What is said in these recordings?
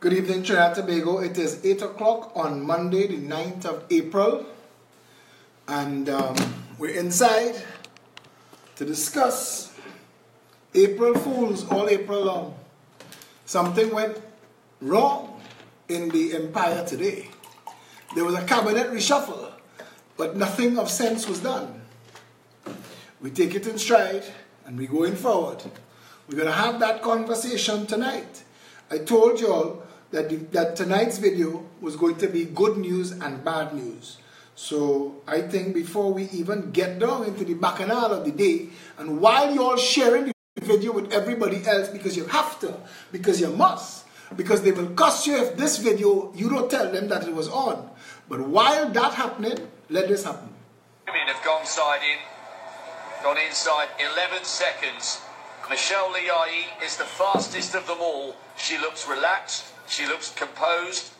Good evening, Trinidad and Tobago. It is 8 o'clock on Monday, the 9th of April. And we're inside to discuss April Fools all April long. Something went wrong in the empire today. There was a cabinet reshuffle, but nothing of sense was done. We take it in stride and we're going forward. We're going to have that conversation tonight. I told you all that tonight's video was going to be good news and bad news. So I think before we even get down into the bacchanal of the day, and while you're all sharing the video with everybody else, because you have to, because you must, because they will cost you if this video, you don't tell them that it was on. But while that happening, let this happen. Women have gone inside 11 seconds. Michelle Liai is the fastest of them all. She looks relaxed, she looks composed,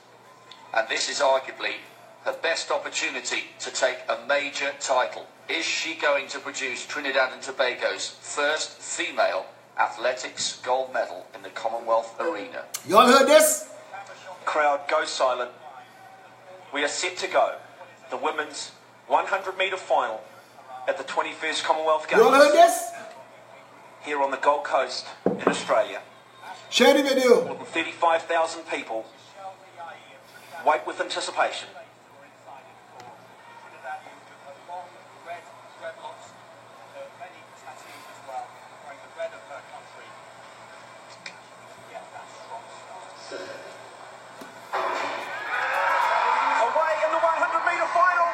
and this is arguably her best opportunity to take a major title. Is she going to produce Trinidad and Tobago's first female athletics gold medal in the Commonwealth arena? You all heard this? Crowd, go silent. We are set to go. The women's 100-metre final at the 21st Commonwealth Games. You all heard this? Here on the Gold Coast in Australia. Share the video. More than 35,000 people wait with anticipation. Away in the 100-metre final,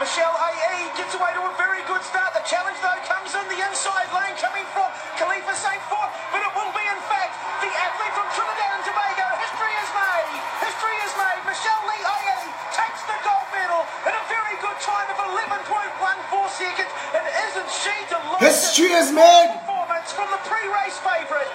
Michelle A.E. gets away to a very good start. The challenge, though, comes in the inside lane coming from Khalifa St. Fort, but it will be, in fact, the athlete from Trinidad and Tobago. History is made. History is made. Michelle Lee A.E. takes the gold medal in a very good time of 11.14 seconds. And isn't she delighted? History is made. Performance from the pre-race favourite.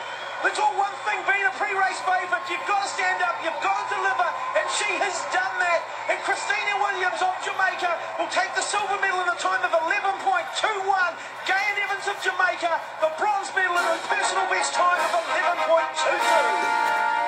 It's all one thing being a pre-race favourite. You've got to stand up, you've got to deliver, and she has done that. And Christina Williams of Jamaica will take the silver medal in a time of 11.21. Gayan Evans of Jamaica, the bronze medal in a personal best time of 11.22.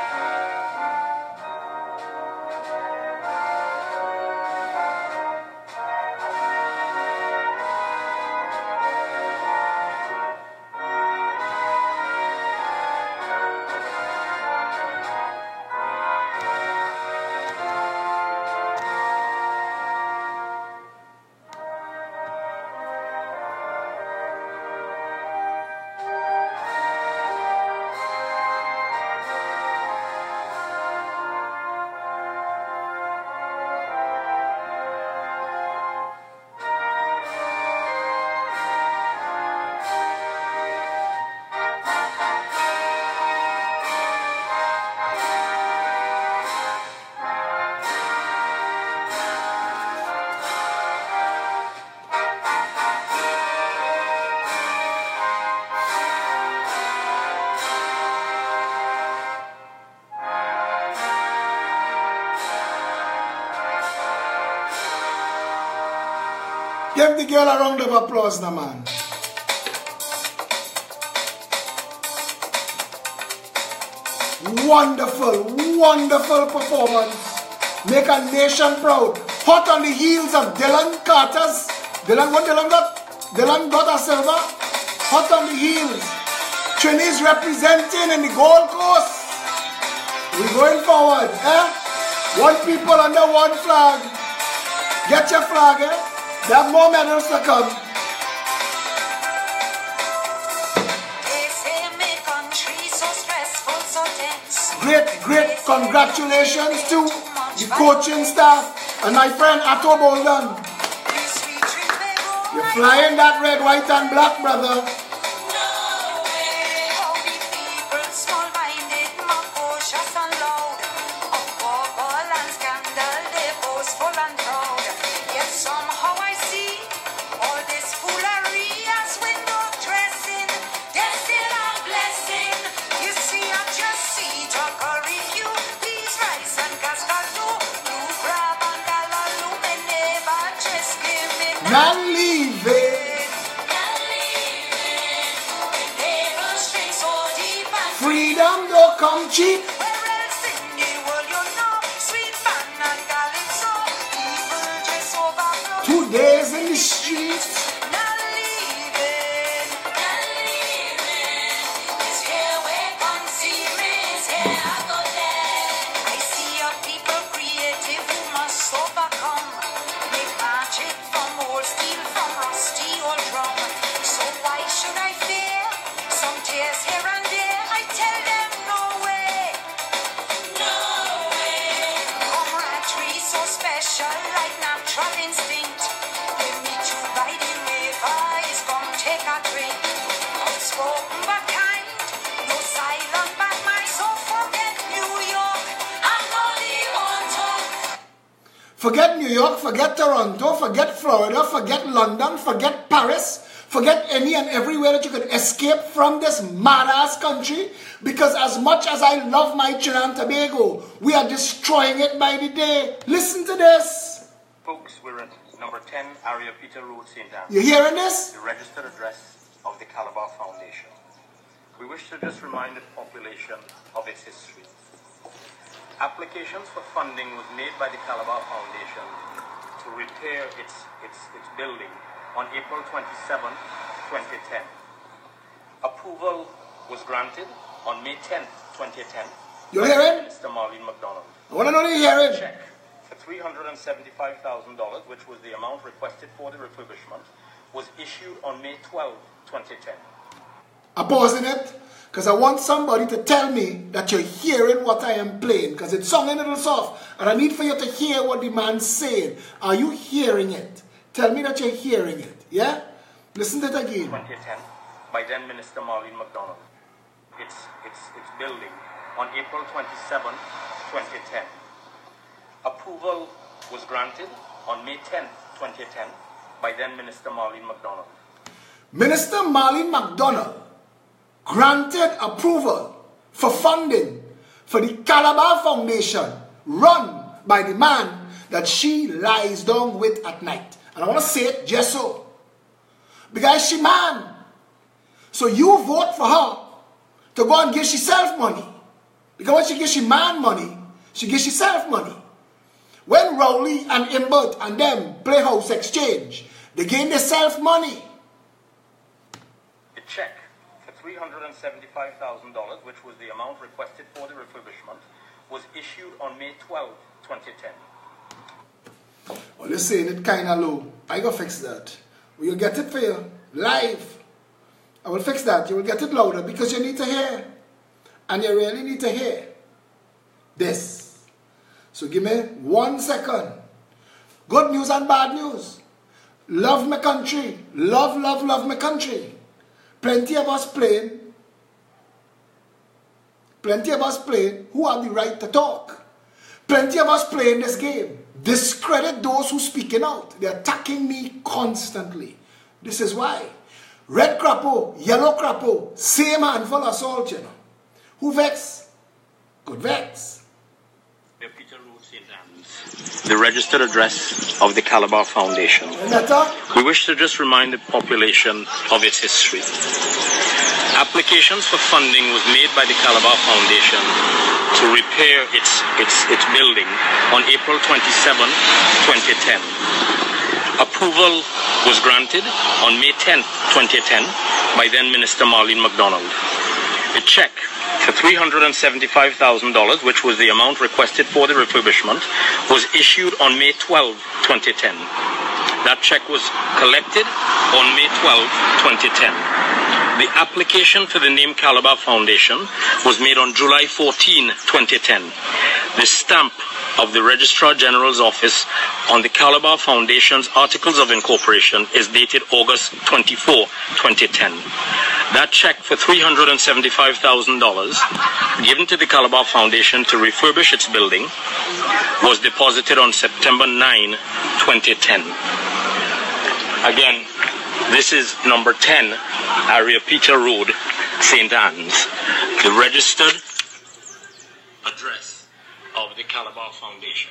Give the girl a round of applause now, man. Wonderful, wonderful performance. Make a nation proud. Hot on the heels of Dylan Carter's. Dylan got a silver. Hot on the heels. Trini's representing in the Gold Coast. We're going forward, eh? One people under one flag. Get your flag, eh? There are more medals to come. Great congratulations to the coaching staff and my friend Atto Bolden. You're flying that red, white and black, brother. Not leave it. Freedom don't come cheap. natural instinct. We meet you by the river, is come take a drink. Outspoken but kind, no silent but mine. So forget New York, and all the on talk. Forget New York, forget Toronto, forget Florida, forget London, forget Paris, forget any and everywhere that you can escape from this mad-ass country, because as much as I love my Trinidad and Tobago, we are destroying it by the day. Listen to this. Folks, we're at number 10, Area Peter Road, St. Anne's. You hearing this? The registered address of the Calabar Foundation. We wish to just remind the population of its history. Applications for funding was made by the Calabar Foundation to repair its building on April 27, 2010. Approval was granted on May 10, 2010. You hearing? Mr. Marlene McDonald. I want to know you hearing. Check for $375,000, which was the amount requested for the refurbishment, was issued on May 12, 2010. I'm pausing it because I want somebody to tell me that you're hearing what I am playing, because it's sounding a little soft and I need for you to hear what the man's saying. Are you hearing it? Tell me that you're hearing it. Yeah? Listen to it again. 2010 by then Minister Marlene McDonald. Its building on April 27, 2010. Approval was granted on May 10, 2010 by then Minister Marlene McDonald. Minister Marlene McDonald granted approval for funding for the Calabar Foundation run by the man that she lies down with at night. And I want to say it just so. Because she man. So you vote for her to go and give herself money. Because when she gives she man money, she gives herself money. When Rowley and Imbert and them play house exchange, they gain themselves money. A check for $375,000, which was the amount requested for the refurbishment, was issued on May 12, 2010. Well, you're saying it kind of low. I go fix that. We'll get it for you live. I will fix that. You will get it louder because you need to hear. And you really need to hear this. So give me 1 second. Good news and bad news. Love my country. Love, love, love my country. Plenty of us playing. Plenty of us playing who have the right to talk. Plenty of us playing this game. Discredit those who speaking out. They're attacking me constantly. This is why. Red crapo, yellow crapo, same handful of salt, you know. Who vex? Good vex. Peter Road, St. Anne's. The registered address of the Calabar Foundation. We wish to just remind the population of its history. Applications for funding was made by the Calabar Foundation to repair its building on April 27, 2010. Approval was granted on May 10, 2010 by then Minister Marlene McDonald. A check for $375,000, which was the amount requested for the refurbishment, was issued on May 12, 2010. That check was collected on May 12, 2010. The application for the name Calabar Foundation was made on July 14, 2010. The stamp of the Registrar General's office on the Calabar Foundation's Articles of Incorporation is dated August 24, 2010. That check for $375,000 given to the Calabar Foundation to refurbish its building was deposited on September 9, 2010. Again, this is number 10, Area Peter Road, St. Anne's, the registered address of the Calabar Foundation,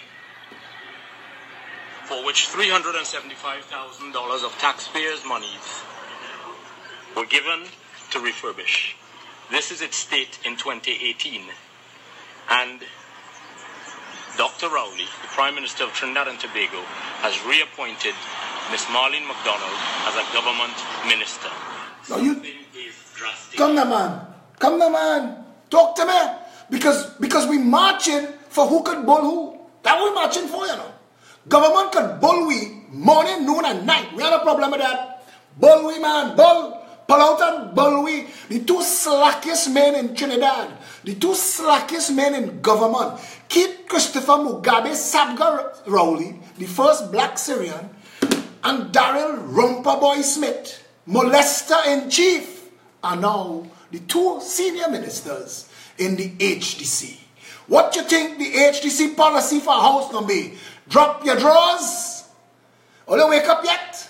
for which $375,000 of taxpayers' monies were given to refurbish. This is its state in 2018. And Dr. Rowley, the Prime Minister of Trinidad and Tobago, has reappointed Miss Marlene McDonald as a government minister. Now you come now, man. Come now, man. Talk to me. Because we marching for who could bull who. That we marching for, you know. Government could bull we morning, noon, and night. We have a problem with that. Bull we, man. Bull. Pull and Bulwi, the two slackest men in Trinidad, the two slackest men in government, keep Christopher Mugabe Sabga Rowley, the first black Syrian, and Daryl Rumperboy Smith, molester-in-chief, are now the two senior ministers in the HDC. What you think the HDC policy for house gonna be? Drop your drawers? Or they wake up yet?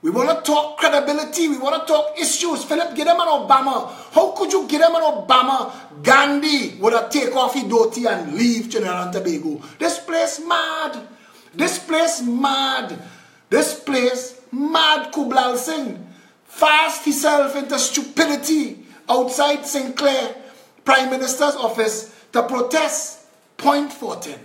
We want to talk credibility. We want to talk issues. Philip, get them an Obama. How could you get them an Obama? Gandhi would have take off his dhoti and leave Trinidad and Tobago. This place mad. This place mad. This place mad. Kublai Singh fast himself into stupidity outside Sinclair Prime Minister's office to protest Point Fortin.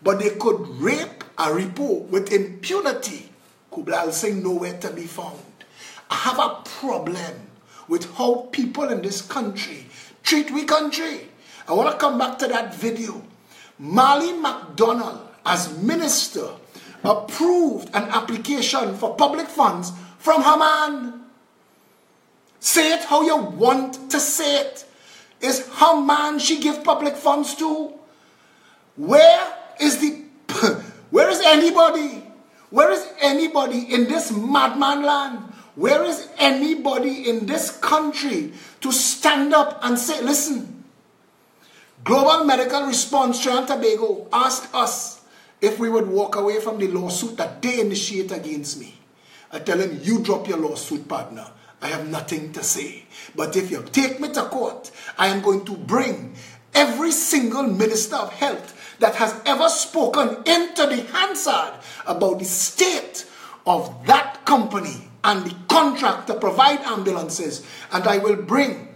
But they could rape a repo with impunity. Kublai Singh nowhere to be found. I have a problem with how people in this country treat we country. I want to come back to that video. Marley McDonald, as minister, approved an application for public funds from her man. Say it how you want to say it. Is her man she give public funds to? Where is anybody? Where is anybody in this madman land? Where is anybody in this country to stand up and say, listen, Global Medical Response Trinidad and Tobago asked us if we would walk away from the lawsuit that they initiate against me. I tell him, you drop your lawsuit, partner. I have nothing to say. But if you take me to court, I am going to bring every single minister of health that has ever spoken into the Hansard about the state of that company and the contract to provide ambulances. And I will bring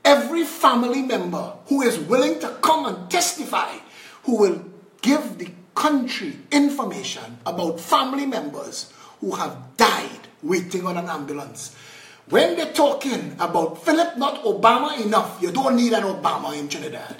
every family member who is willing to come and testify, who will give the country information about family members who have died waiting on an ambulance. When they're talking about Philip, not Obama enough, you don't need an Obama in Trinidad.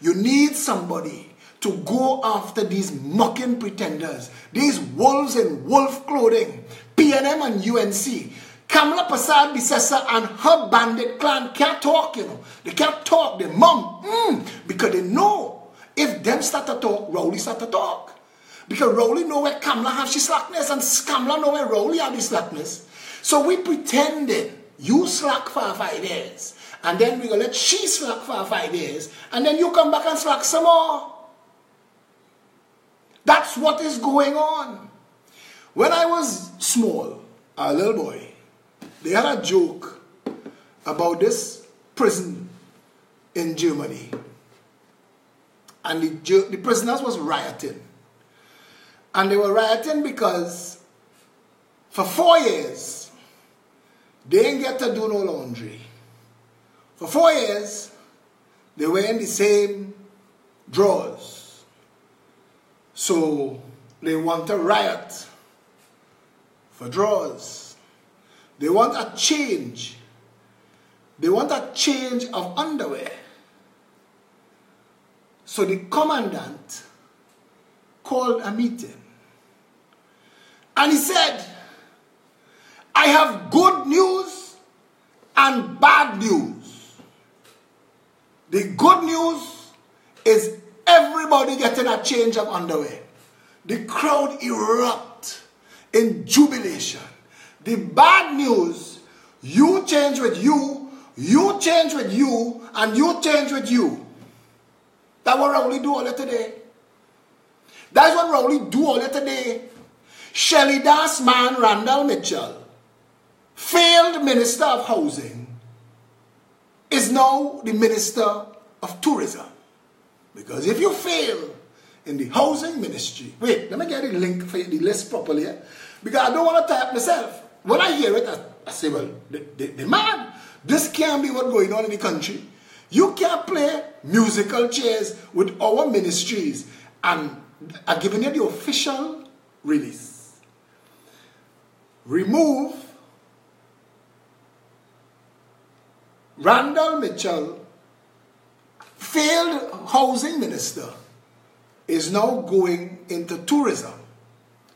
You need somebody to go after these mocking pretenders, these wolves in wolf clothing, PNM and UNC. Kamla Prasad Bisesa and her bandit clan can't talk, you know. They can't talk, they mum, because they know if them start to talk, Rowley start to talk. Because Rowley know where Kamla have she slackness and Kamla know where Rowley have the slackness. So we pretended you slack for 5 years, and then we gonna let she slack for 5 years, and then you come back and slack some more. That's what is going on. When I was small, a little boy, they had a joke about this prison in Germany. And the prisoners was rioting. And they were rioting because for 4 years, they didn't get to do no laundry. For 4 years, they were in the same drawers. So they want to riot for drawers. They want a change. They want a change of underwear. So the commandant called a meeting. And he said, I have good news and bad news. The good news is everybody getting a change of underwear. The crowd erupt in jubilation. The bad news, you change with you change with you, and you change with you. That's what Rowley do all that today. That's what Rowley do all that today. Shelley Das man Randall Mitchell, failed Minister of Housing, is now the Minister of Tourism. Because if you fail in the housing ministry, wait, let me get the link for the list properly. Because I don't want to type myself. When I hear it, I say, well, they're mad. This can't be what's going on in the country. You can't play musical chairs with our ministries. And I'm giving you the official release. Remove Randall Mitchell, failed housing minister, is now going into tourism,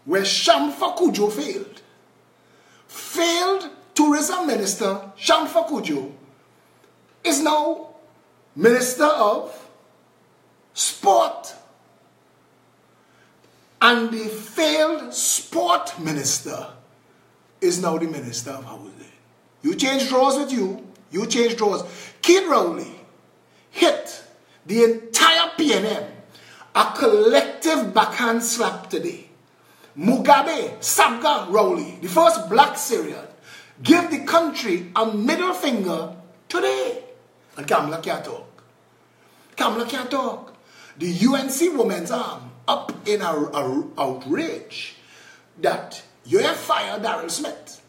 where Shamfa Kujo failed Tourism Minister, Shamfa Cudjoe, is now Minister of Sport. And the failed Sport Minister is now the Minister of Housing. You change drawers with you change drawers. Keith Rowley hit the entire PNM a collective backhand slap today. Mugabe, Sabga Rowley, the first black Syrian, give the country a middle finger today. And Kamala can't talk. Kamala can't talk. The UNC Women's Arm up in a outrage that you have fired Daryl Smith.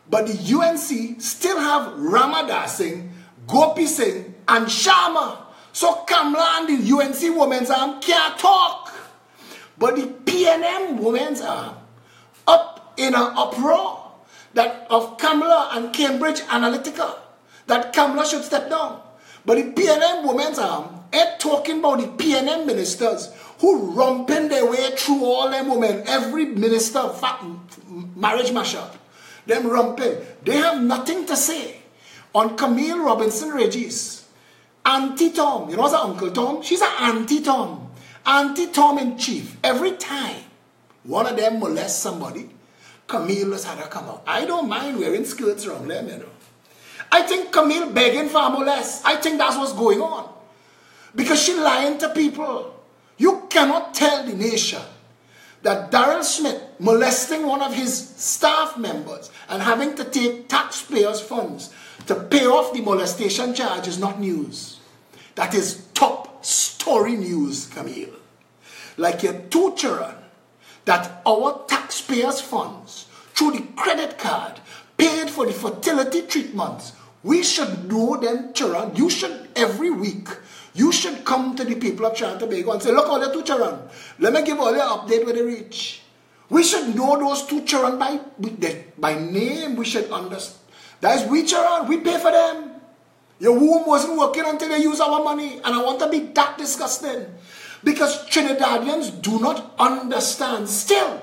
But the UNC still have Ramadas Singh, Gopi Singh, and Sharma. So Kamala and the UNC Women's Arm can't talk. But the PNM Women's Arm up in an uproar that of Kamala and Cambridge Analytica that Kamala should step down. But the PNM Women's Arm ain't talking about the PNM ministers who romping their way through all them women, every minister, marriage mashup. Them romping. They have nothing to say on Camille Robinson Regis. Auntie Tom. You know what's her Uncle Tom? She's an Auntie Tom. Auntie Tom in chief. Every time one of them molests somebody, Camille has had her come out. I don't mind wearing skirts around them, you know. I think Camille begging for a molest. I think that's what's going on. Because she lying to people. You cannot tell the nation that Daryl Smith molesting one of his staff members and having to take taxpayers' funds to pay off the molestation charge is not news. That is top story news, Camille. Like your two children that our taxpayers' funds through the credit card paid for the fertility treatments. We should know them children. You should every week. You should come to the people of Trinidad and Tobago and say, look, all the two children. Let me give all the update where they reach. We should know those two children by name. We should understand. That is we children. We pay for them. Your womb wasn't working until they use our money. And I want to be that disgusting. Because Trinidadians do not understand still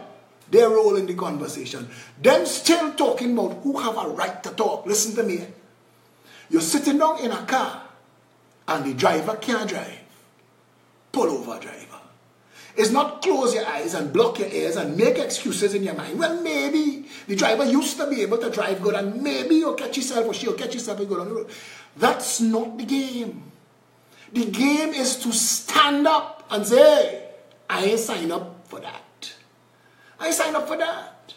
their role in the conversation. Them still talking about who have a right to talk. Listen to me. You're sitting down in a car and the driver can't drive. Pull over, driver. It's not close your eyes and block your ears and make excuses in your mind. Well, maybe the driver used to be able to drive good and maybe you'll catch yourself or she'll catch yourself and go on the road. That's not the game. The game is to stand up and say, hey, I ain't signed up for that. I ain't signed up for that.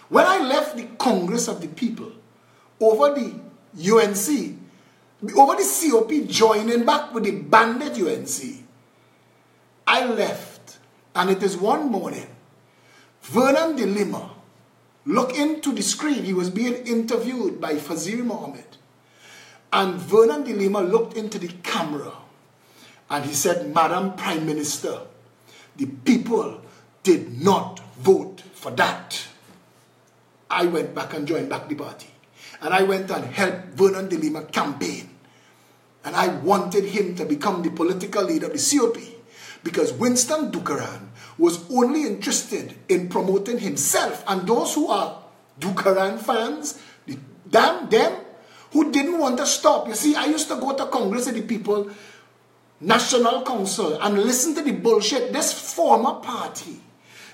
When I left the Congress of the People over the UNC, over the COP joining back with the bandit UNC, I left, and it is one morning, Vernon de Lima looked into the screen. He was being interviewed by Fazil Mohammed. And Vernon de Lima looked into the camera and he said, Madam Prime Minister, the people did not vote for that. I went back and joined back the party. And I went and helped Vernon de Lima campaign. And I wanted him to become the political leader of the COP. Because Winston Dukaran was only interested in promoting himself. And those who are Dukaran fans, them who didn't want to stop. You see, I used to go to Congress of the People, National Council, and listen to the bullshit. This former party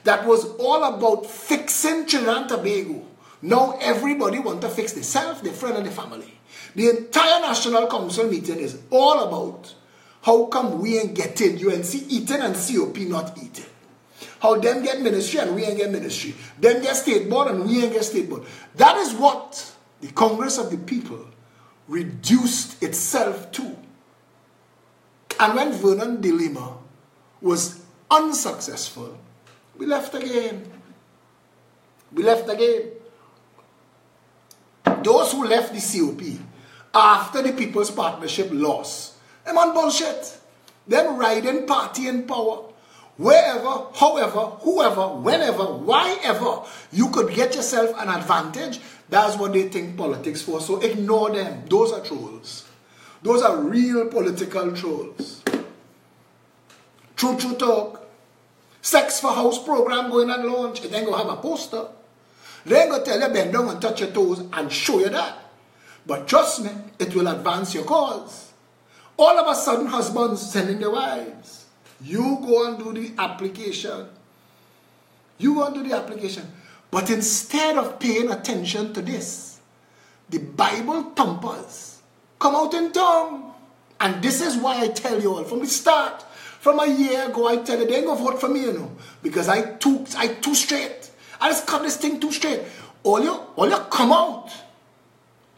that was all about fixing Trinidad and Tobago. Now everybody want to fix themselves, their friend and their family. The entire National Council meeting is all about how come we ain't getting UNC eating and COP not eating. How them get ministry and we ain't get ministry. Them get state board and we ain't get state board. That is what the Congress of the People reduced itself to. And when Vernon de Lima was unsuccessful, we left again. We left again. Those who left the COP after the People's Partnership lost, them on bullshit. Them riding party in power. Wherever, however, whoever, whenever, whyever you could get yourself an advantage, that's what they think politics for. So ignore them. Those are trolls. Those are real political trolls. True talk. Sex for House program going on launch. It ain't going to have a poster. They ain't going to tell you bend down and touch your toes and show you that. But trust me, it will advance your cause. All of a sudden, husbands sending their wives. You go and do the application. You go and do the application. But instead of paying attention to this, the Bible thumpers come out in tongue. And this is why I tell you all from the start. From a year ago, I tell you, they ain't going to vote for me, you know. Because I too straight. I just cut this thing too straight. All you come out.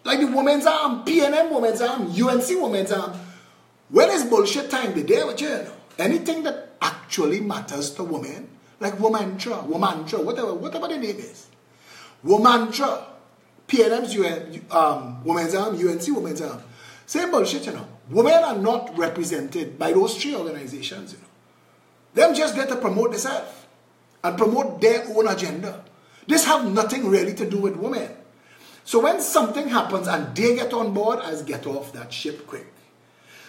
Like the Women's Arm, PNM Women's Arm, UNC Women's Arm. When it's bullshit time, they're there with you, you know. Anything that actually matters to women, like Womantra, whatever the name is. Womantra, PNM's Women's Arm, UNC Women's Arm. Same bullshit, you know. Women are not represented by those three organizations, you know. Them just there to promote themselves and promote their own agenda. This have nothing really to do with women. So when something happens and they get on board, I just get off that ship quick.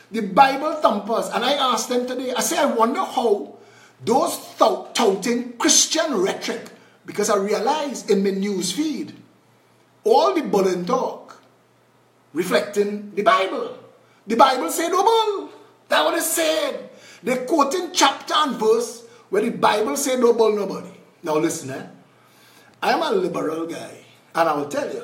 The Bible thumpers, and I asked them today, I say, I wonder how those touting Christian rhetoric, because I realized in my news feed, all the bullying talk reflecting the Bible. The Bible said no bull. That's what it said. They quoting chapter and verse where the Bible said no bull nobody. Now listen, I am a liberal guy, and I will tell you,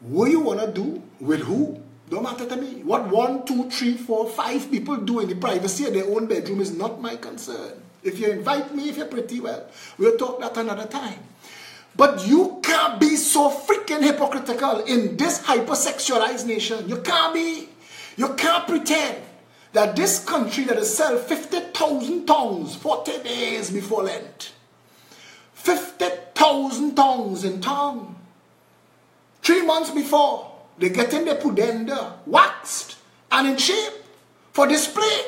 what you want to do with who, don't matter to me. What 1, 2, 3, 4, 5 people do in the privacy of their own bedroom is not my concern. If you invite me, if you're pretty, well, we'll talk that another time. But you can't be so freaking hypocritical in this hypersexualized nation. You can't be. You can't pretend that this country that has sold 50,000 tongues 40 days before Lent. 50,000 tongues in tongue. 3 months before, they get in their pudenda, waxed and in shape for display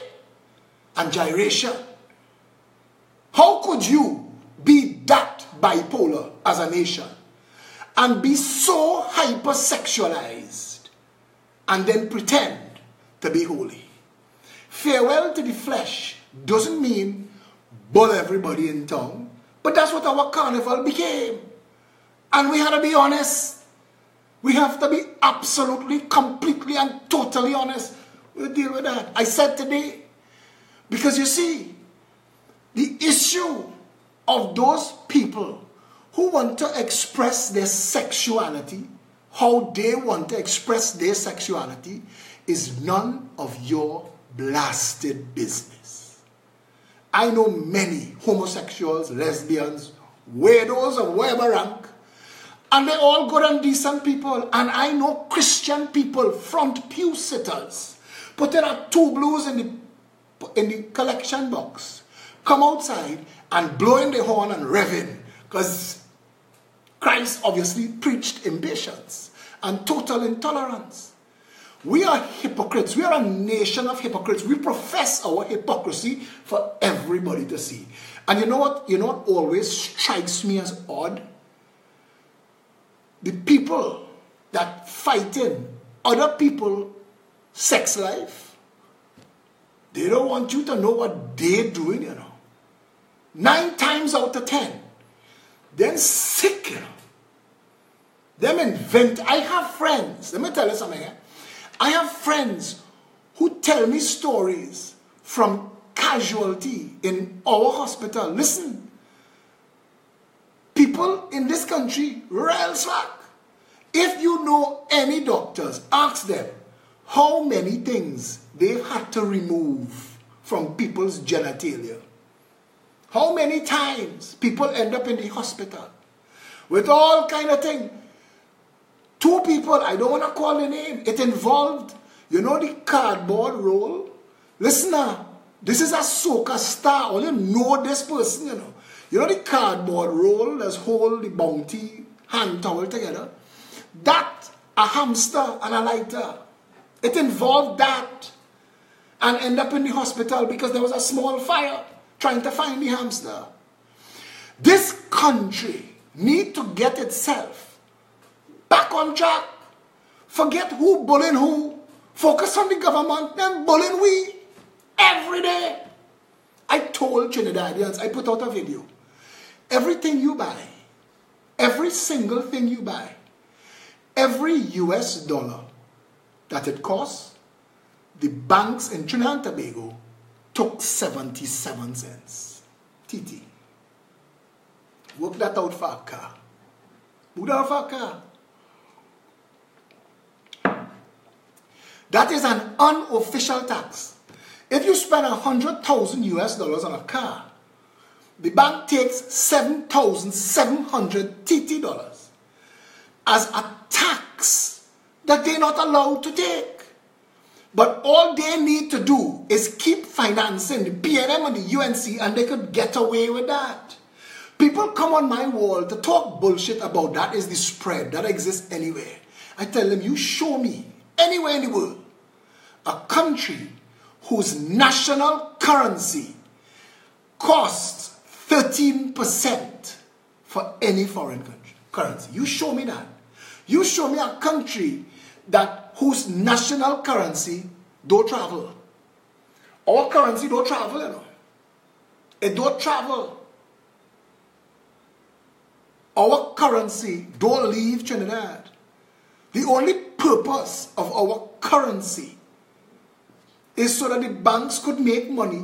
and gyration. How could you be that bipolar as a nation and be so hypersexualized and then pretend to be holy? Farewell to the flesh doesn't mean bull everybody in tongue, but that's what our carnival became. And we had to be honest. We have to be absolutely, completely, and totally honest. We'll deal with that. I said today, because you see, the issue of those people who want to express their sexuality, how they want to express their sexuality, is none of your blasted business. I know many homosexuals, lesbians, weirdos of whatever rank, and they're all good and decent people. And I know Christian people, front pew sitters, put in a 2 blues in the collection box, come outside and blowing the horn and revving, because Christ obviously preached impatience and total intolerance. We are hypocrites. We are a nation of hypocrites. We profess our hypocrisy for everybody to see. And you know what? You know what always strikes me as odd? The people that fight in other people's sex life, they don't want you to know what they're doing, you know. 9 times out of 10, they're sick, you know. Them invent. I have friends, let me tell you something. I have friends who tell me stories from casualty in our hospital. Listen. People in this country, real slack. If you know any doctors, ask them how many things they've had to remove from people's genitalia. How many times people end up in the hospital with all kind of things. 2 people, I don't want to call the name, it involved, you know, the cardboard roll. Listen now, this is a soca star, only know this person, you know. You know the cardboard roll that's hold the Bounty hand towel together? That, a hamster and a lighter. It involved that. And end up in the hospital because there was a small fire trying to find the hamster. This country need to get itself back on track. Forget who bullying who. Focus on the government and bullying we. Every day. I told Trinidadians, I put out a video. Everything you buy, every single thing you buy, every US dollar that it costs, the banks in Trinidad and Tobago took 77 cents. TT. Work that out for a car. Work that out for a car. That is an unofficial tax. If you spend 100,000 US dollars on a car, the bank takes 7,700 TT dollars as a tax that they're not allowed to take. But all they need to do is keep financing the PNM and the UNC, and they could get away with that. People come on my wall to talk bullshit about that is the spread that exists anywhere. I tell them, you show me anywhere in the world a country whose national currency costs 13% for any foreign currency. You show me that. You show me a country whose national currency don't travel. Our currency don't travel, you know. It don't travel. Our currency don't leave Trinidad. The only purpose of our currency is so that the banks could make money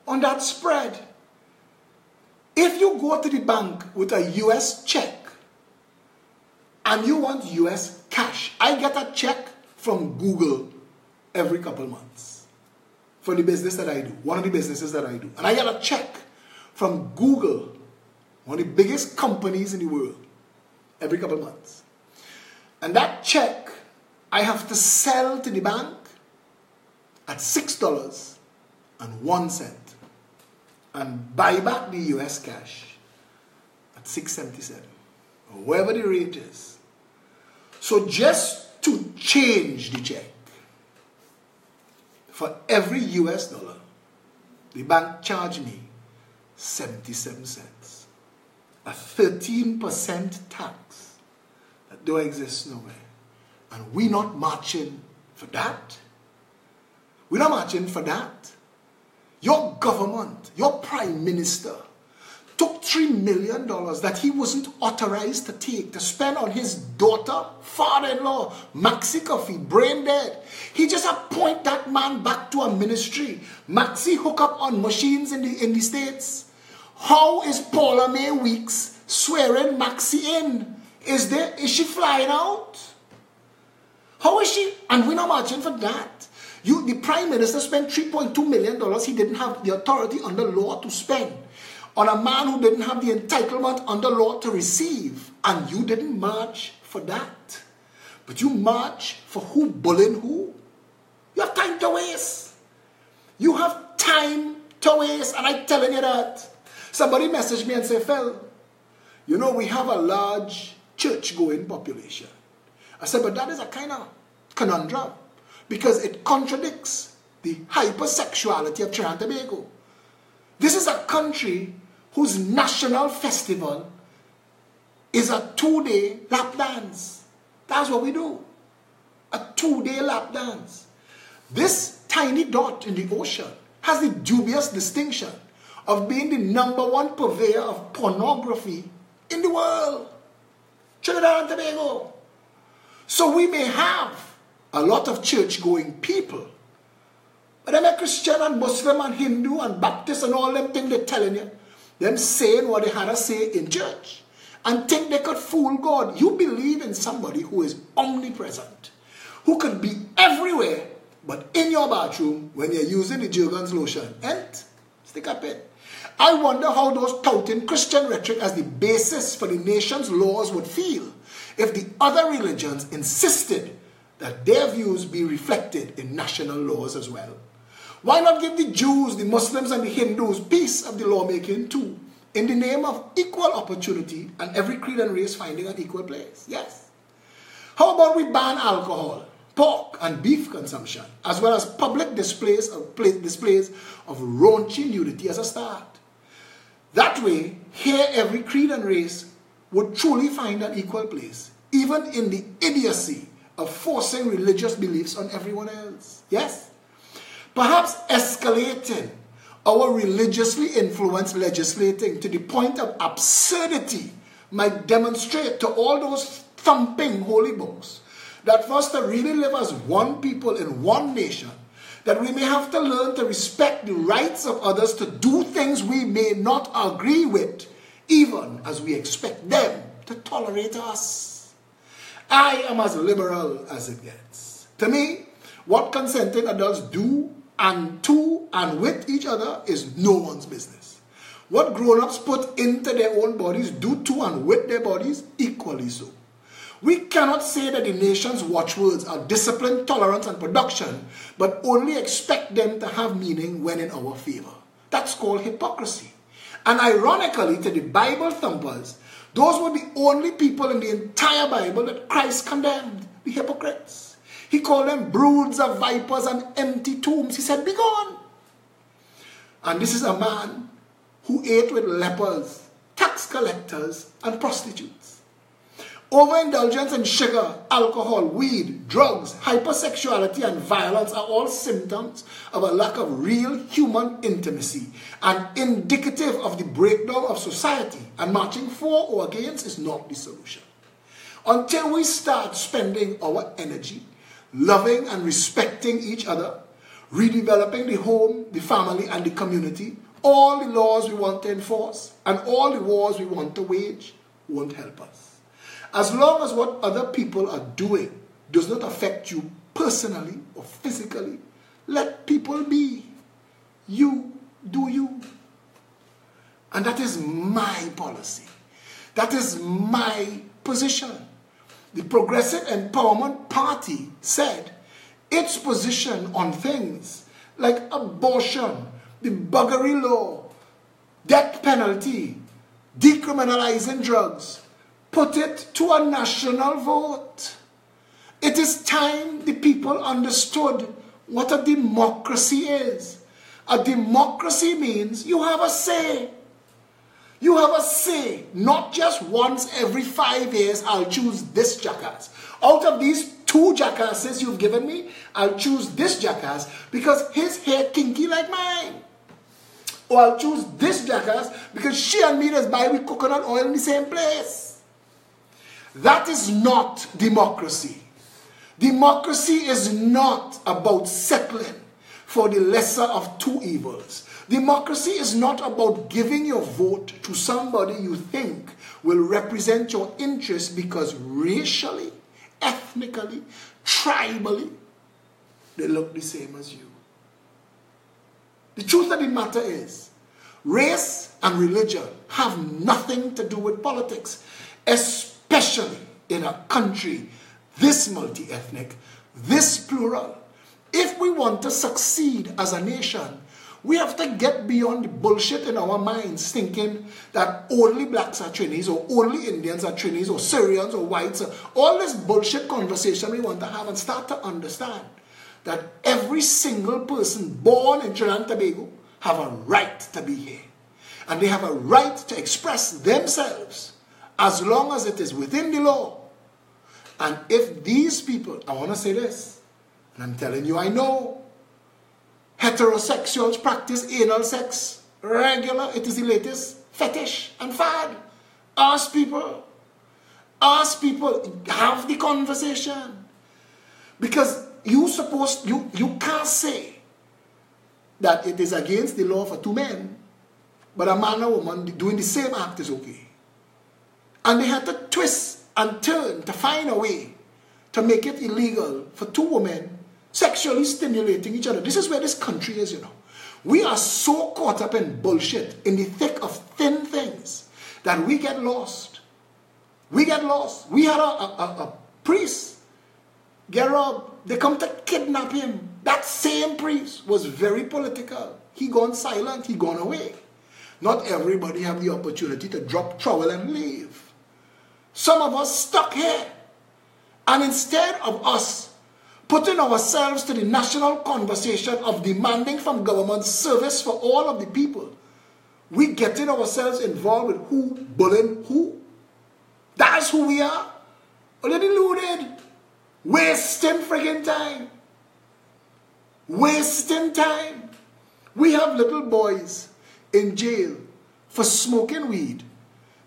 on that spread. If you go to the bank with a US check and you want US cash, I get a check from Google every couple months for the business that I do, one of the businesses that I do. And I get a check from Google, one of the biggest companies in the world, every couple months. And that check I have to sell to the bank at $6.01 and buy back the US cash at $6.77 or wherever the rate is. So just to change the check, for every US dollar, the bank charged me 77 cents. A 13% tax that don't exist nowhere. And we're not marching for that. We're not marching for that. Your government, your prime minister, took $3 million that he wasn't authorized to take to spend on his daughter, father-in-law, Maxie Coffey, brain dead. He just appoint that man back to a ministry. Maxie hook up on machines in the States. How is Paula Mae Weeks swearing Maxie in? Is she flying out? How is she? And we're not marching for that. The prime minister spent $3.2 million he didn't have the authority under law to spend on a man who didn't have the entitlement under law to receive. And you didn't march for that. But you march for who bullying who? You have time to waste. You have time to waste. And I'm telling you that. Somebody messaged me and said, Phil, you know, we have a large church-going population. I said, but that is a kind of conundrum because it contradicts the hypersexuality of Trinidad and Tobago. This is a country whose national festival is a 2-day lap dance. That's what we do. A 2-day lap dance. This tiny dot in the ocean has the dubious distinction of being the #1 purveyor of pornography in the world. Trinidad and Tobago. So we may have a lot of church-going people, but them a Christian and Muslim and Hindu and Baptist and all them things they're telling you, them saying what they had to say in church and think they could fool God. You believe in somebody who is omnipresent, who could be everywhere, but in your bathroom when you're using the Jergens lotion. And stick up it. I wonder how those touting Christian rhetoric as the basis for the nation's laws would feel if the other religions insisted that their views be reflected in national laws as well. Why not give the Jews, the Muslims, and the Hindus piece of the lawmaking too, in the name of equal opportunity and every creed and race finding an equal place? Yes. How about we ban alcohol, pork, and beef consumption, as well as public displays of raunchy nudity as a start? That way, here every creed and race would truly find an equal place, even in the idiocy of forcing religious beliefs on everyone else. Yes? Perhaps escalating our religiously influenced legislating to the point of absurdity might demonstrate to all those thumping holy books that for us to really live as one people in one nation, that we may have to learn to respect the rights of others to do things we may not agree with, even as we expect them to tolerate us. I am as liberal as it gets. To me, what consenting adults do and to and with each other is no one's business. What grown-ups put into their own bodies do to and with their bodies, equally so. We cannot say that the nation's watchwords are discipline, tolerance, and production, but only expect them to have meaning when in our favor. That's called hypocrisy. And ironically, to the Bible thumpers, those were the only people in the entire Bible that Christ condemned, the hypocrites. He called them broods of vipers and empty tombs. He said, "Be gone." And this is a man who ate with lepers, tax collectors, and prostitutes. Overindulgence in sugar, alcohol, weed, drugs, hypersexuality, and violence are all symptoms of a lack of real human intimacy and indicative of the breakdown of society. And marching for or against is not the solution. Until we start spending our energy loving and respecting each other, redeveloping the home, the family, and the community, all the laws we want to enforce and all the wars we want to wage won't help us. As long as what other people are doing does not affect you personally or physically, let people be. You do you. And that is my policy. That is my position. The Progressive Empowerment Party said its position on things like abortion, the buggery law, death penalty, decriminalizing drugs, put it to a national vote. It is time the people understood what a democracy is. A democracy means you have a say. You have a say, not just once every 5 years, I'll choose this jackass. Out of these 2 jackasses you've given me, I'll choose this jackass because his hair kinky like mine. Or I'll choose this jackass because she and me just buy with coconut oil in the same place. That is not democracy. Democracy is not about settling for the lesser of 2 evils. Democracy is not about giving your vote to somebody you think will represent your interests because racially, ethnically, tribally, they look the same as you. The truth of the matter is, race and religion have nothing to do with politics, especially in a country this multi-ethnic, this plural. If we want to succeed as a nation, we have to get beyond the bullshit in our minds thinking that only blacks are trainees or only Indians are trainees or Syrians or whites. All this bullshit conversation we want to have and start to understand that every single person born in Trinidad and Tobago have a right to be here. And they have a right to express themselves as long as it is within the law. And if these people, I want to say this, and I'm telling you I know, heterosexuals practice anal sex regular. It is the latest fetish and fad. Ask people, have the conversation. Because you can't say that it is against the law for 2 men, but a man and woman doing the same act is okay. And they had to twist and turn to find a way to make it illegal for 2 women sexually stimulating each other. This is where this country is, you know. We are so caught up in bullshit, in the thick of thin things, that we get lost. We get lost. We had a priest get robbed. They come to kidnap him. That same priest was very political. He gone silent. He gone away. Not everybody have the opportunity to drop trowel and leave. Some of us stuck here. And instead of us putting ourselves to the national conversation of demanding from government service for all of the people, we getting ourselves involved with who bullying who. That's who we are. Already deluded. Wasting friggin' time. Wasting time. We have little boys in jail for smoking weed,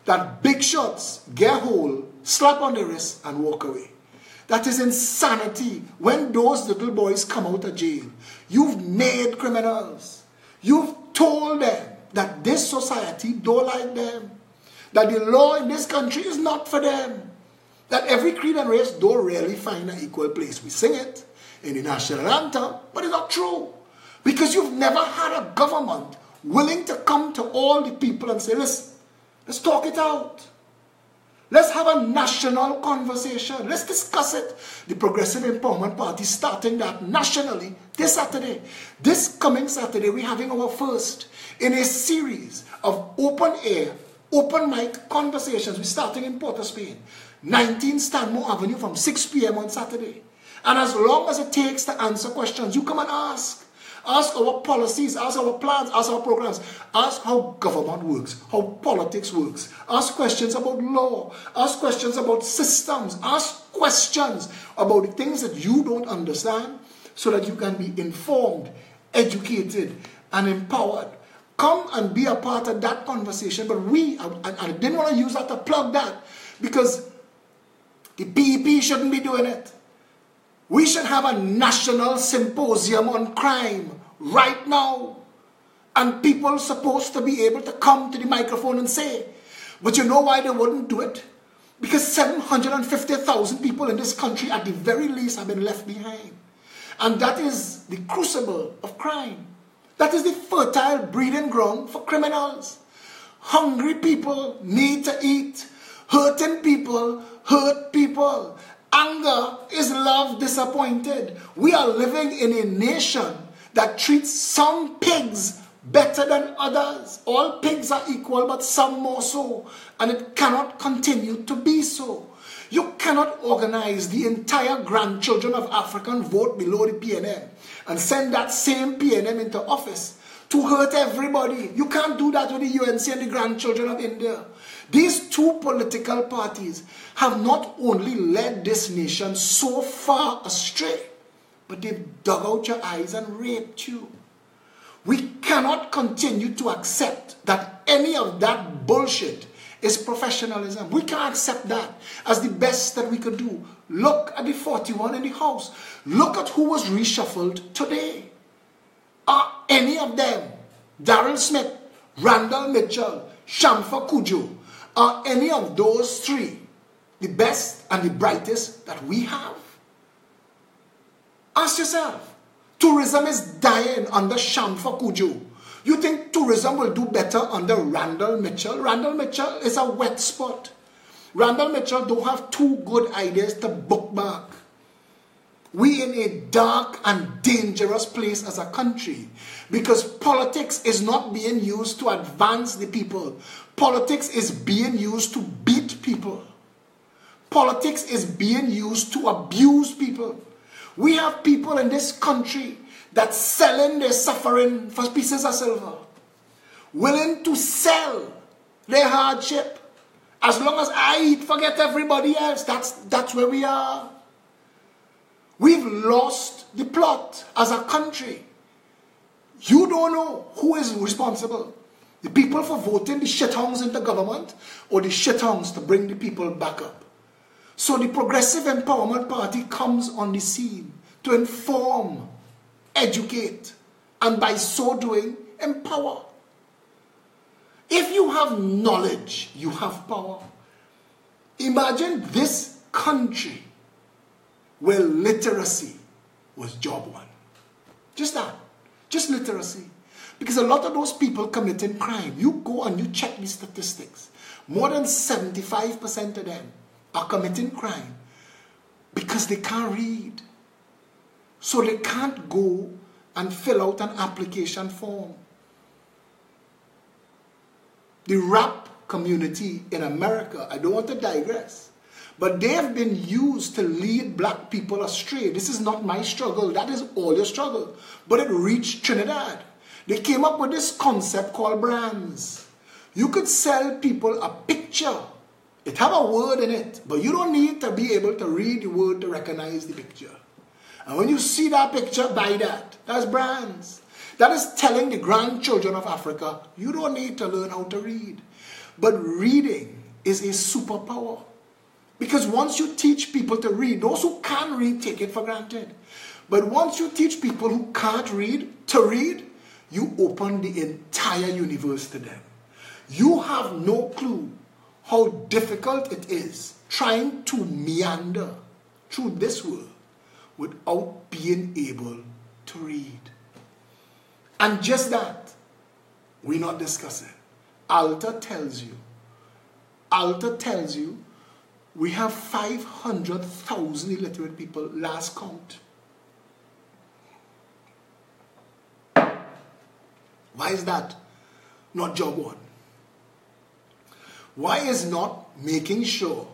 that big shots get hold, slap on the wrist, and walk away. That is insanity. When those little boys come out of jail, you've made criminals. You've told them that this society don't like them, that the law in this country is not for them, that every creed and race don't really find an equal place. We sing it in the national anthem, but it's not true. Because you've never had a government willing to come to all the people and say, listen, let's talk it out. Let's have a national conversation. Let's discuss it. The Progressive Empowerment Party is starting that nationally this Saturday. This coming Saturday, we're having our first in a series of open air, open mic conversations. We're starting in Port of Spain, 19 Stanmore Avenue from 6 p.m. on Saturday. And as long as it takes to answer questions, you come and ask. Ask our policies, ask our plans, ask our programs. Ask how government works, how politics works. Ask questions about law. Ask questions about systems. Ask questions about the things that you don't understand so that you can be informed, educated, and empowered. Come and be a part of that conversation. But I didn't want to use that to plug that because the PEP shouldn't be doing it. We should have a national symposium on crime right now. And people are supposed to be able to come to the microphone and say. But you know why they wouldn't do it? Because 750,000 people in this country at the very least have been left behind. And that is the crucible of crime. That is the fertile breeding ground for criminals. Hungry people need to eat. Hurting people hurt people. Anger is love disappointed. We are living in a nation that treats some pigs better than others. All pigs are equal, but some more so. And it cannot continue to be so. You cannot organize the entire grandchildren of African vote below the PNM and send that same PNM into office to hurt everybody. You can't do that with the UNC and the grandchildren of India. These two political parties have not only led this nation so far astray, but they've dug out your eyes and raped you. We cannot continue to accept that any of that bullshit is professionalism. We can't accept that as the best that we could do. Look at the 41 in the House. Look at who was reshuffled today. Are any of them, Darrell Smith, Randall Mitchell, Shamfa Cudjoe, are any of those three the best and the brightest that we have? Ask yourself. Tourism is dying under Shamfa Cudjoe. You think tourism will do better under Randall Mitchell? Randall Mitchell is a wet spot. Randall Mitchell don't have two good ideas to bookmark. We in a dark and dangerous place as a country because politics is not being used to advance the people. Politics is being used to beat people. Politics is being used to abuse people. We have people in this country that selling their suffering for pieces of silver, willing to sell their hardship. As long as I eat, forget everybody else. That's where we are. We've lost the plot as a country. You don't know who is responsible. The people for voting the shithounds into government or the shithounds to bring the people back up. So the Progressive Empowerment Party comes on the scene to inform, educate, and by so doing, empower. If you have knowledge, you have power. Imagine this country where literacy was job one. Just that. Just literacy. Because a lot of those people committing crime, you go and you check the statistics. More than 75% of them are committing crime because they can't read. So they can't go and fill out an application form. The rap community in America, I don't want to digress, but they have been used to lead black people astray. This is not my struggle. That is all your struggle. But it reached Trinidad. They came up with this concept called brands. You could sell people a picture. It have a word in it, but you don't need to be able to read the word to recognize the picture. And when you see that picture, buy that. That's brands. That is telling the grandchildren of Africa, you don't need to learn how to read. But reading is a superpower. Because once you teach people to read, those who can read take it for granted. But once you teach people who can't read to read, you open the entire universe to them. You have no clue how difficult it is trying to meander through this world without being able to read. And just that, we're not discussing. Alta tells you, we have 500,000 illiterate people last count. Why is that not job one? Why is not making sure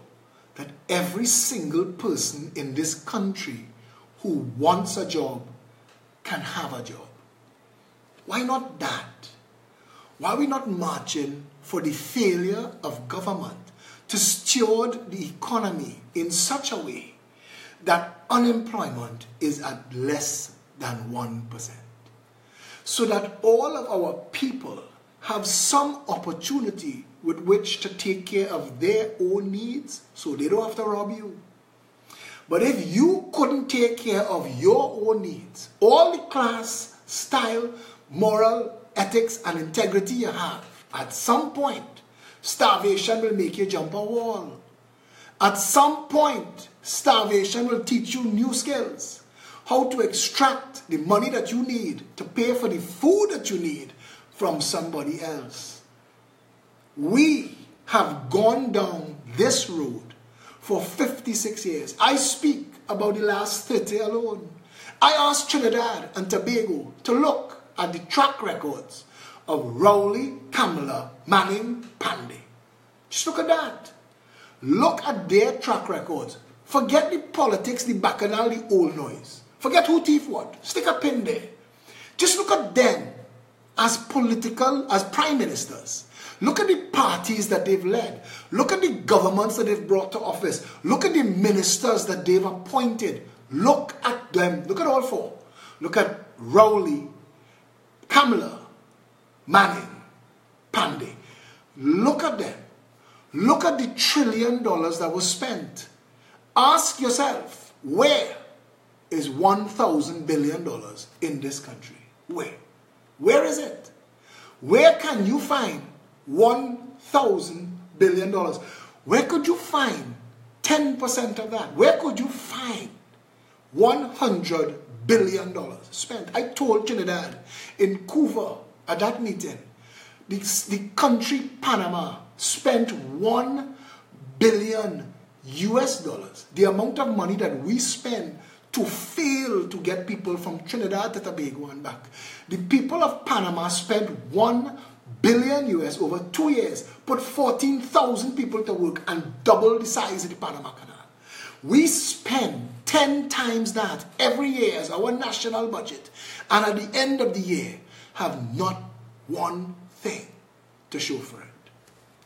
that every single person in this country who wants a job can have a job? Why not that? Why are we not marching for the failure of government to steward the economy in such a way that unemployment is at less than 1%? So that all of our people have some opportunity with which to take care of their own needs so they don't have to rob you. But if you couldn't take care of your own needs, all the class, style, moral, ethics, and integrity you have, at some point, starvation will make you jump a wall. At some point, starvation will teach you new skills. How to extract the money that you need to pay for the food that you need from somebody else. We have gone down this road for 56 years. I speak about the last 30 alone. I asked Trinidad and Tobago to look at the track records of Rowley, Kamala, Manning, Pandey. Just look at that. Look at their track records. Forget the politics, the bacchanal, the old noise. Forget who thief what. Stick a pin there. Just look at them as as prime ministers. Look at the parties that they've led. Look at the governments that they've brought to office. Look at the ministers that they've appointed. Look at them. Look at all four. Look at Rowley, Kamala, Manning, Pandey. Look at them. Look at the $1 trillion that was spent. Ask yourself, where is $1,000 billion in this country? Where? Where is it? Where can you find $1,000 billion? Where could you find 10% of that? Where could you find $100 billion spent? I told Trinidad in Cuba at that meeting, the country Panama spent $1 billion US, the amount of money that we spend to fail to get people from Trinidad to Tobago and back. The people of Panama spent $1 billion US over 2 years, put 14,000 people to work and double the size of the Panama Canal. We spend 10 times that every year as our national budget, and at the end of the year have not one thing to show for it.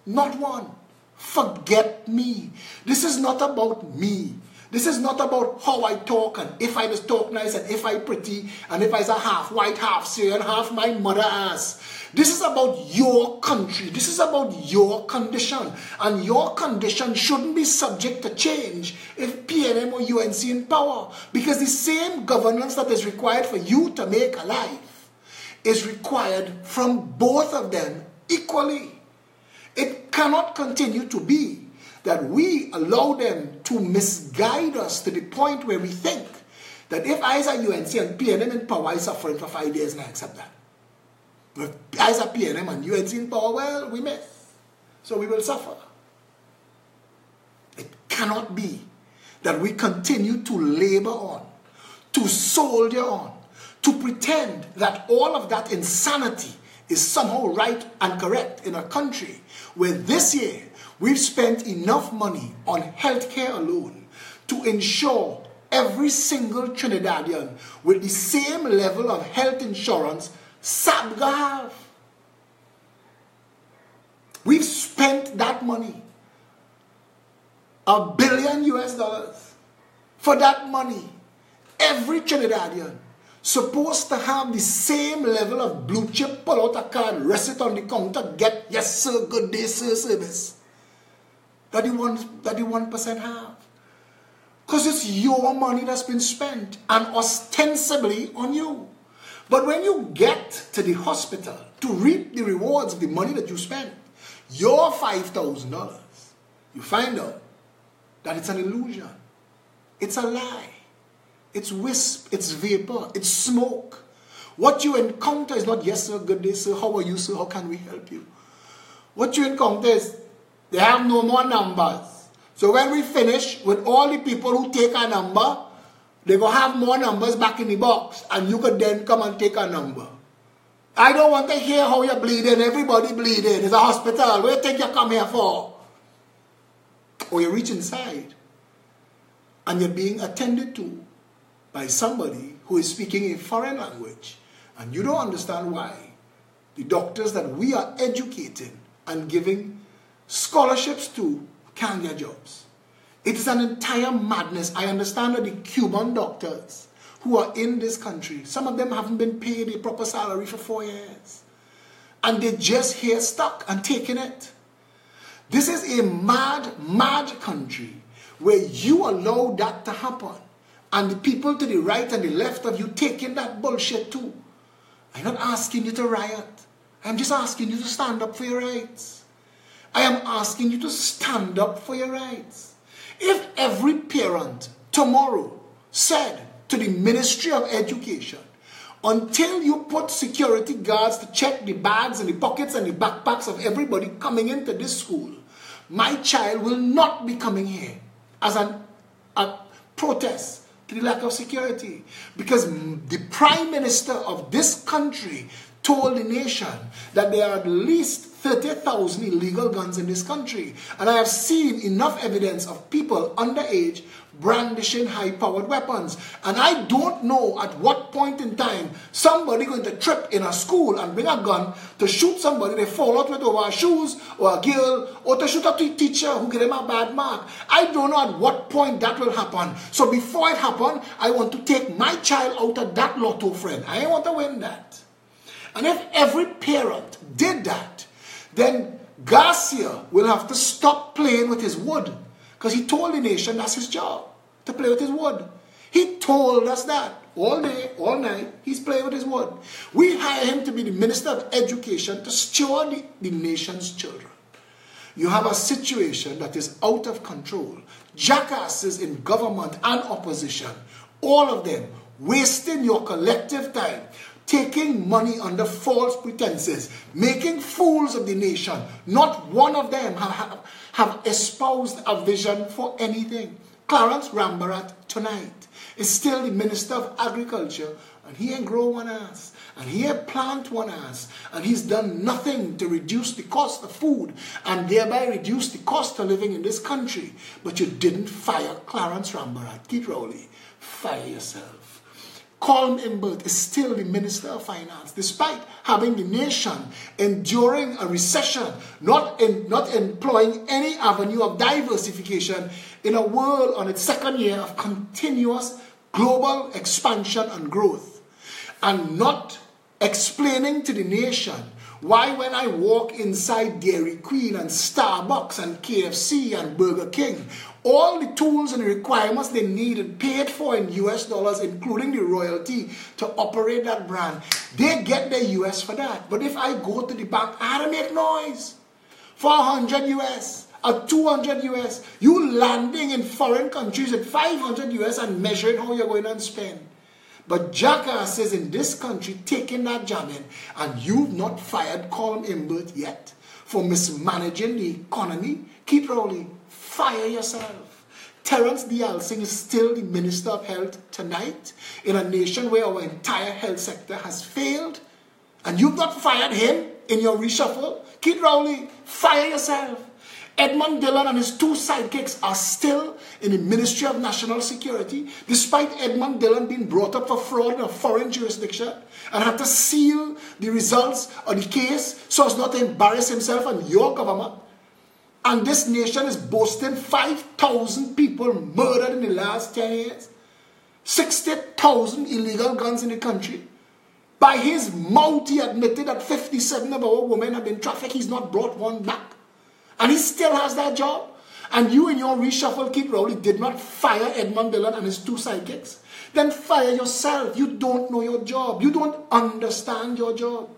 Not one. Forget me. This is not about me. This is not about how I talk and if I just talk nice and if I pretty and if I's a half white, half Syrian, half my mother ass. This is about your country. This is about your condition. And your condition shouldn't be subject to change if PNM or UNC in power. Because the same governance that is required for you to make a life is required from both of them equally. It cannot continue to be that we allow them to misguide us to the point where we think that if I as a UNC and PNM in power is suffering for 5 years and I accept that. If I as a PNM and UNC in power, well, we miss. So we will suffer. It cannot be that we continue to labor on, to soldier on, to pretend that all of that insanity is somehow right and correct in a country where this year we've spent enough money on healthcare alone to ensure every single Trinidadian with the same level of health insurance SABGA have. We've spent that money, $1 billion US. For that money, every Trinidadian supposed to have the same level of blue chip, pull out a card, rest it on the counter, get yes sir, good day sir service that the 1% have. Because it's your money that's been spent and ostensibly on you. But when you get to the hospital to reap the rewards of the money that you spent, your $5,000, you find out that it's an illusion. It's a lie. It's wisp, it's vapor, it's smoke. What you encounter is not, yes sir, good day sir, how are you sir, how can we help you? What you encounter is, they have no more numbers. So when we finish with all the people who take a number, they go have more numbers back in the box, and you could then come and take a number. I don't want to hear how you're bleeding. Everybody bleeding. It's a hospital. What do you think you come here for? Or you reach inside, and you're being attended to by somebody who is speaking a foreign language, and you don't understand why the doctors that we are educating and giving scholarships to can't get jobs. It is an entire madness. I understand that the Cuban doctors who are in this country, some of them haven't been paid a proper salary for 4 years. And they're just here stuck and taking it. This is a mad, mad country where you allow that to happen. And the people to the right and the left of you taking that bullshit too. I'm not asking you to riot. I'm just asking you to stand up for your rights. I am asking you to stand up for your rights. If every parent tomorrow said to the Ministry of Education, until you put security guards to check the bags and the pockets and the backpacks of everybody coming into this school, my child will not be coming here as a protest to the lack of security. Because the Prime Minister of this country told the nation that there are at least 30,000 illegal guns in this country. And I have seen enough evidence of people underage brandishing high-powered weapons. And I don't know at what point in time somebody going to trip in a school and bring a gun to shoot somebody they fall out with over shoes or a girl, or to shoot a teacher who gave them a bad mark. I don't know at what point that will happen. So before it happens, I want to take my child out of that lotto, friend. I want to win that. And if every parent did that, then Garcia will have to stop playing with his wood. Because he told the nation that's his job, to play with his wood. He told us that all day, all night, he's playing with his wood. We hire him to be the Minister of Education to steward the nation's children. You have a situation that is out of control. Jackasses in government and opposition, all of them wasting your collective time, taking money under false pretenses, making fools of the nation. Not one of them have espoused a vision for anything. Clarence Rambarat tonight is still the Minister of Agriculture, and he ain't grow one ass, and he ain't plant one ass, and he's done nothing to reduce the cost of food and thereby reduce the cost of living in this country. But you didn't fire Clarence Rambarat. Keith Rowley, fire yourself. Colm Imbert is still the Minister of Finance, despite having the nation enduring a recession, not employing any avenue of diversification in a world on its second year of continuous global expansion and growth, and not explaining to the nation why when I walk inside Dairy Queen and Starbucks and KFC and Burger King, all the tools and requirements they need and paid for in US dollars, including the royalty to operate that brand, they get their US for that. But if I go to the bank, I had to make noise for 100 US, or 200 US. You landing in foreign countries at 500 US and measuring how you're going to spend. But jackasses in this country taking that jamming, and you've not fired Colm Imbert yet for mismanaging the economy. Keith Rowley, fire yourself. Terence D'Alsing is still the Minister of Health tonight in a nation where our entire health sector has failed, and you've not fired him in your reshuffle. Keith Rowley, fire yourself. Edmund Dillon and his two sidekicks are still in the Ministry of National Security, despite Edmund Dillon being brought up for fraud in a foreign jurisdiction and had to seal the results of the case so as not to embarrass himself and your government. And this nation is boasting 5,000 people murdered in the last 10 years. 60,000 illegal guns in the country. By his mouth, he admitted that 57 of our women have been trafficked. He's not brought one back. And he still has that job. And you in your reshuffle, Keith Rowley, did not fire Edmund Dillon and his 2 sidekicks. Then fire yourself. You don't know your job. You don't understand your job.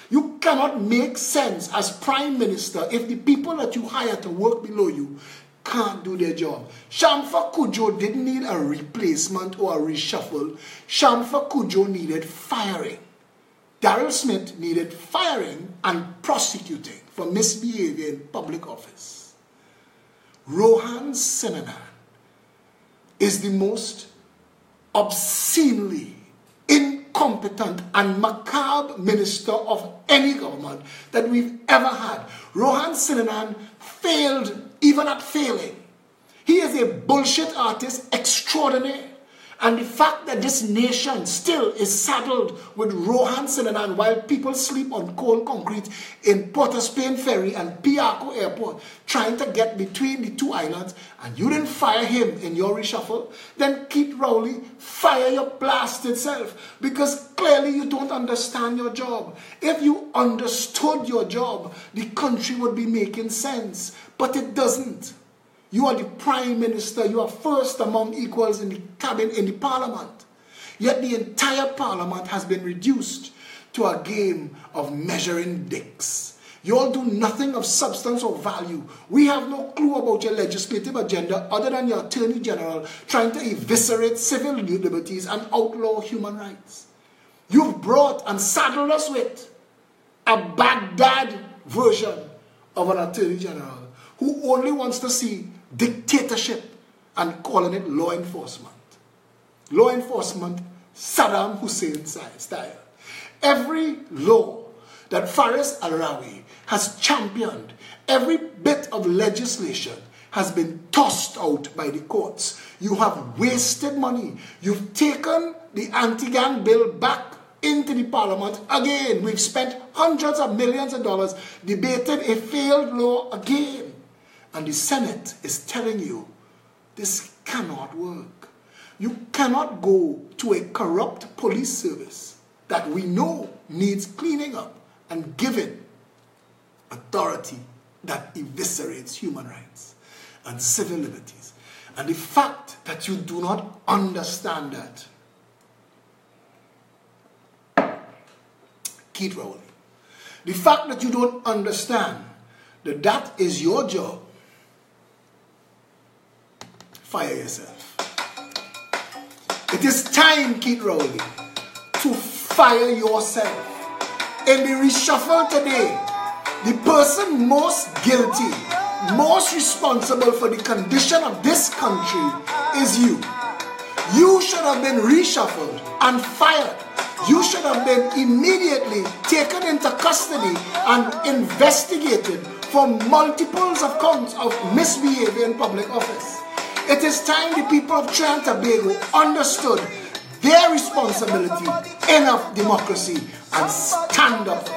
You cannot make sense as Prime Minister if the people that you hire to work below you can't do their job. Shamfa Cudjoe didn't need a replacement or a reshuffle. Shamfa Cudjoe needed firing. Daryl Smith needed firing and prosecuting for misbehavior in public office. Rohan Sinanan is the most obscenely incompetent and macabre minister of any government that we've ever had. Rohan Sinanan failed even at failing. He is a bullshit artist extraordinaire. And the fact that this nation still is saddled with Rohan Sinanan while people sleep on cold concrete in Port of Spain Ferry and Piarco Airport trying to get between the 2 islands, and you didn't fire him in your reshuffle, then Keith Rowley, fire your blasted self, because clearly you don't understand your job. If you understood your job, the country would be making sense, but it doesn't. You are the Prime Minister. You are first among equals in the cabinet, in the Parliament. Yet the entire Parliament has been reduced to a game of measuring dicks. You all do nothing of substance or value. We have no clue about your legislative agenda other than your Attorney General trying to eviscerate civil liberties and outlaw human rights. You've brought and saddled us with a Baghdad version of an Attorney General who only wants to see dictatorship and calling it law enforcement. Law enforcement, Saddam Hussein style. Every law that Faris Al-Rawi has championed, every bit of legislation has been tossed out by the courts. You have wasted money. You've taken the anti-gang bill back into the Parliament again. We've spent hundreds of millions of dollars debating a failed law again. And the Senate is telling you, this cannot work. You cannot go to a corrupt police service that we know needs cleaning up and giving authority that eviscerates human rights and civil liberties. And the fact that you do not understand that, Keith Rowley, the fact that you don't understand that that is your job, fire yourself. It is time, Keith Rowley, to fire yourself. In the reshuffle today, the person most guilty, most responsible for the condition of this country is you. You should have been reshuffled and fired. You should have been immediately taken into custody and investigated for multiples of counts of misbehavior in public office. It is time the people of Trinidad and Tobago understood their responsibility in a democracy and stand up.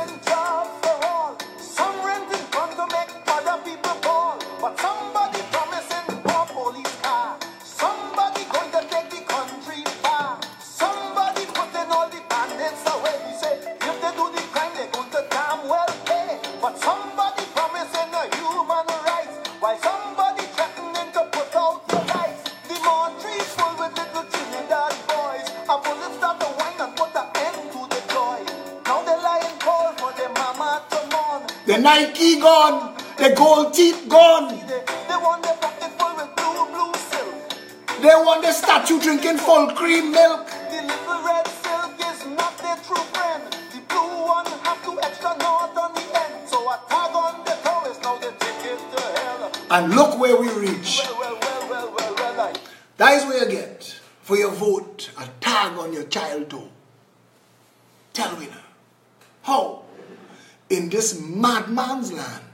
The Nike gone, the gold teeth gone. They want their pocket full with blue silk. They want the statue drinking full cream milk. The little red silk is not their true friend. The blue one have two extra knots on the end. So a tag on the toe is now the ticket to hell. And look where we reach. Well. That is where you get for your vote a tag on your child toe. Tell me now, how in this madman's land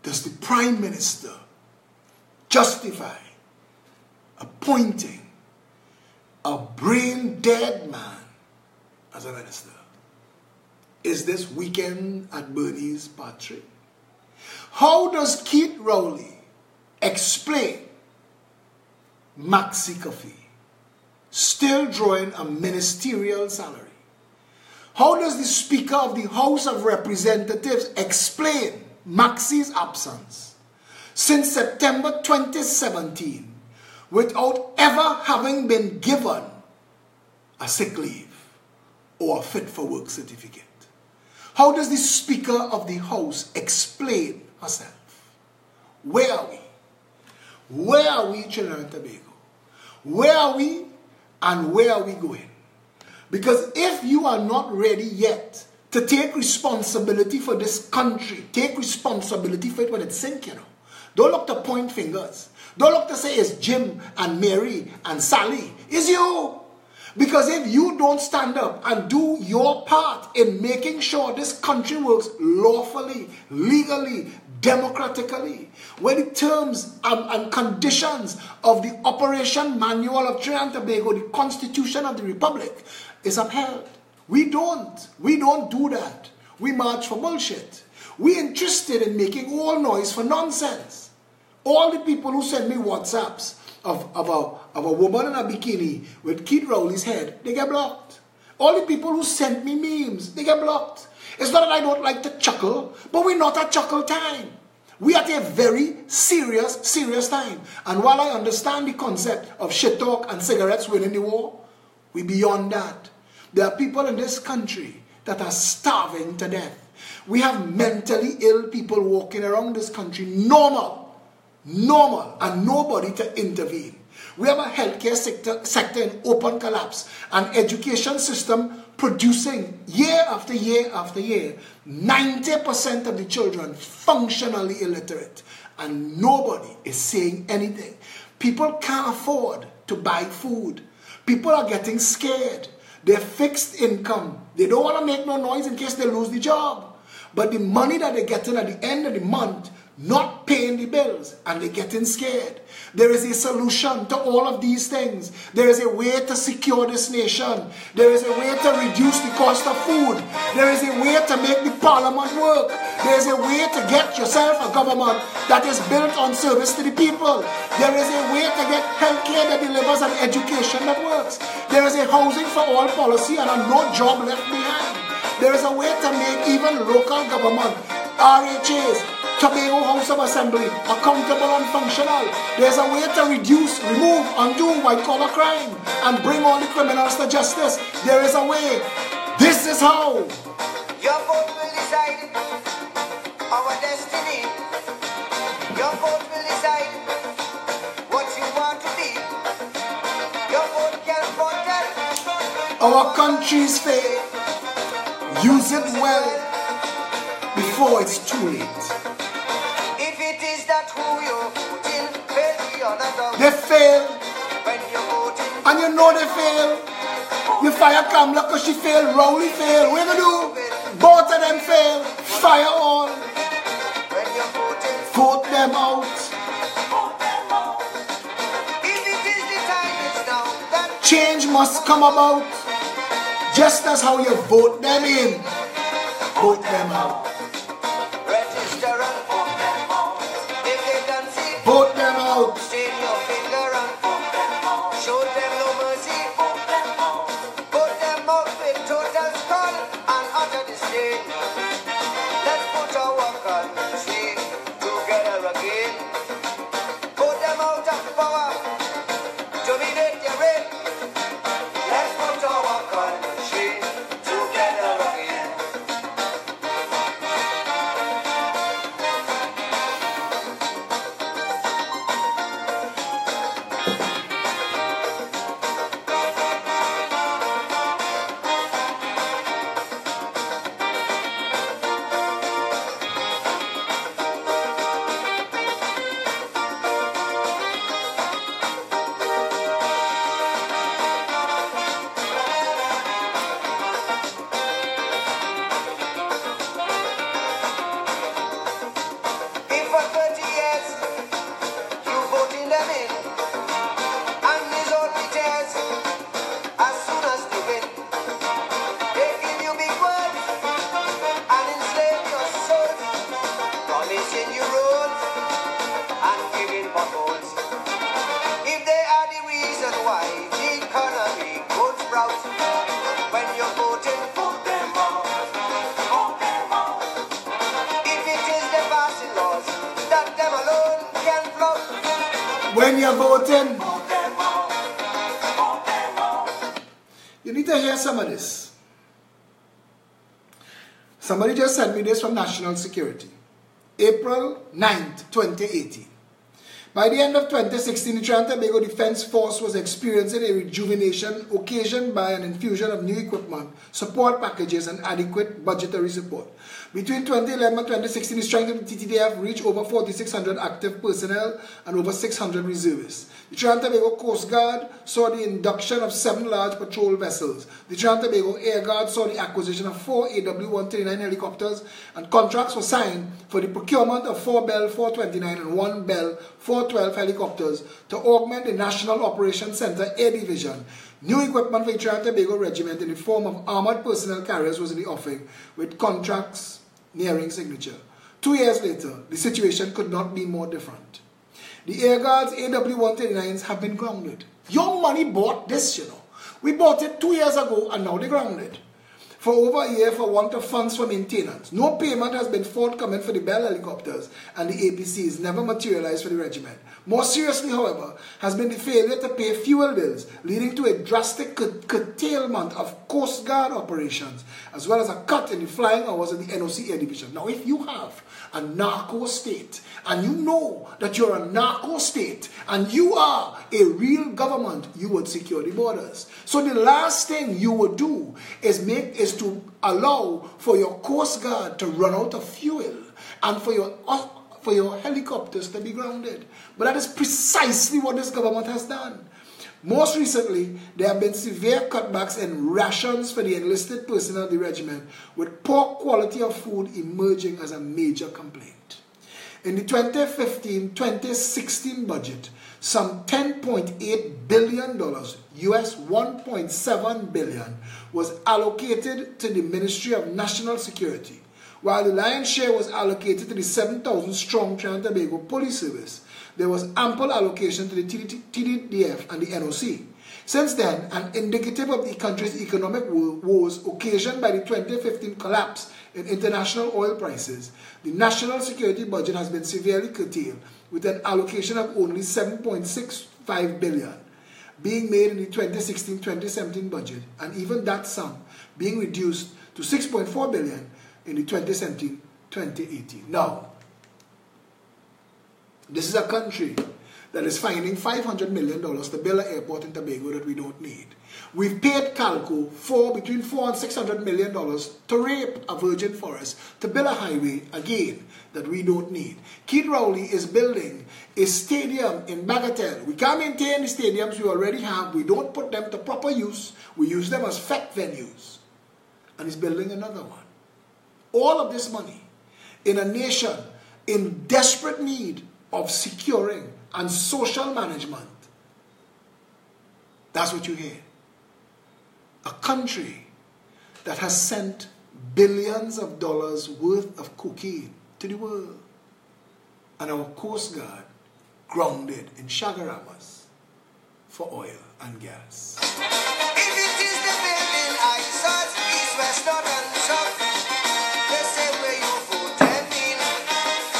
does the Prime Minister justify appointing a brain-dead man as a minister? Is this Weekend at Bernie's party? How does Keith Rowley explain Maxi Coffee still drawing a ministerial salary? How does the Speaker of the House of Representatives explain Maxi's absence since September 2017 without ever having been given a sick leave or a fit for work certificate? How does the Speaker of the House explain herself? Where are we? Where are we, Trinidad and Tobago? Where are we and where are we going? Because if you are not ready yet to take responsibility for this country, take responsibility for it when it's sinking, Don't look to point fingers. Don't look to say it's Jim and Mary and Sally. It's you. Because if you don't stand up and do your part in making sure this country works lawfully, legally, democratically, when the terms and conditions of the Operation Manual of Trinidad and Tobago, the Constitution of the Republic, is upheld. We don't do that. We march for bullshit. We're interested in making all noise for nonsense. All the people who send me WhatsApps of a woman in a bikini with Keith Rowley's head, they get blocked. All the people who send me memes, they get blocked. It's not that I don't like to chuckle, but we're not at chuckle time. We are at a very serious time. And while I understand the concept of shit talk and cigarettes winning the war, we're beyond that. There are people in this country that are starving to death. We have mentally ill people walking around this country, normal, and nobody to intervene. We have a healthcare sector in open collapse, an education system producing year after year after year 90% of the children functionally illiterate, and nobody is saying anything. People can't afford to buy food. People are getting scared. They're fixed income. They don't want to make no noise in case they lose the job. But the money that they're getting at the end of the month, not paying the bills, and they're getting scared. There is a solution to all of these things. There is a way to secure this nation. There is a way to reduce the cost of food. There is a way to make the parliament work. There is a way to get yourself a government that is built on service to the people. There is a way to get healthcare that delivers an education that works. There is a housing for all policy and a no job left behind. There is a way to make even local government, RHAs, Tobago House of Assembly, accountable and functional. There's a way to reduce, remove, undo white-collar crime and bring all the criminals to justice. There is a way. This is how. Your vote will decide our destiny. Your vote will decide what you want to be. Your vote can foretell our country's fate. Use it well before it's too late. If it is that who you're voting fail beyond a doubt. They fail. When you're voting, And you know they fail. You fire Kamala because she failed, Rowley failed. What you do? Both of them fail. Fire all. when you're voting, Vote them out. if it is the time is now that Change must come about. Just as how you vote them in, vote them out. register and vote them out. If they can see, Vote them out. stain your finger and vote them out. Show them no mercy, vote them out. Vote them out with total scorn and utter disdain. Let's put our country together again. Vote them out of power, dominate their reign. Let's put our country together again. when you're voting. You need to hear some of this. Somebody just sent me this from National Security. April 9th, 2018. By the end of 2016, the Trinidad and Tobago Defense Force was experiencing a rejuvenation occasioned by an infusion of new equipment, support packages, and adequate budgetary support. Between 2011 and 2016, the strength of the TTDF reached over 4,600 active personnel and over 600 reservists. The Trinidad and Tobago Coast Guard saw the induction of 7 large patrol vessels. The Trinidad and Tobago Air Guard saw the acquisition of 4 AW-139 helicopters, and contracts were signed for the procurement of 4 Bell 429 and 1 Bell 412 helicopters to augment the National Operations Center Air Division. New equipment for the Trinidad and Tobago Regiment in the form of armored personnel carriers was in the offing, with contracts nearing signature. 2 years later, the situation could not be more different. The Air Guard's AW-139s have been grounded. Your money bought this, you know. We bought it 2 years ago and now they're grounded. For over a year for want of funds for maintenance. No payment has been forthcoming for the Bell helicopters, and the APCs never materialized for the regiment. More seriously, however, has been the failure to pay fuel bills, leading to a drastic curtailment of Coast Guard operations, as well as a cut in the flying hours of the NOC Air Division. Now, if you have a narco state, and you know that you're a narco state, and you are a real government, you would secure the borders. So the last thing you would do is to allow for your Coast Guard to run out of fuel and for your helicopters to be grounded. But that is precisely what this government has done. Most recently, there have been severe cutbacks in rations for the enlisted personnel of the regiment, with poor quality of food emerging as a major complaint. In the 2015-2016 budget, some $10.8 billion, US $1.7 billion, was allocated to the Ministry of National Security, while the lion's share was allocated to the 7,000-strong Trinidad and Tobago Police Service. There was ample allocation to the TTDF and the NOC. Since then, and indicative of the country's economic woes occasioned by the 2015 collapse in international oil prices, the national security budget has been severely curtailed, with an allocation of only $7.65 billion being made in the 2016-2017 budget, and even that sum being reduced to $6.4 billion in the 2017-2018. Now, this is a country that is finding $500 million to build an airport in Tobago that we don't need. We've paid Calco between $400 and $600 million to rape a virgin forest, to build a highway, again, that we don't need. Keith Rowley is building a stadium in Bagatelle. We can't maintain the stadiums we already have. We don't put them to proper use. We use them as fete venues. And he's building another one. All of this money in a nation in desperate need of securing and social management. That's what you hear. A country that has sent billions of dollars worth of cocaine to the world, and our Coast Guard grounded in Chagaramas for oil and gas. If it is the building I saw, east, west, north and south, they say where you vote them in.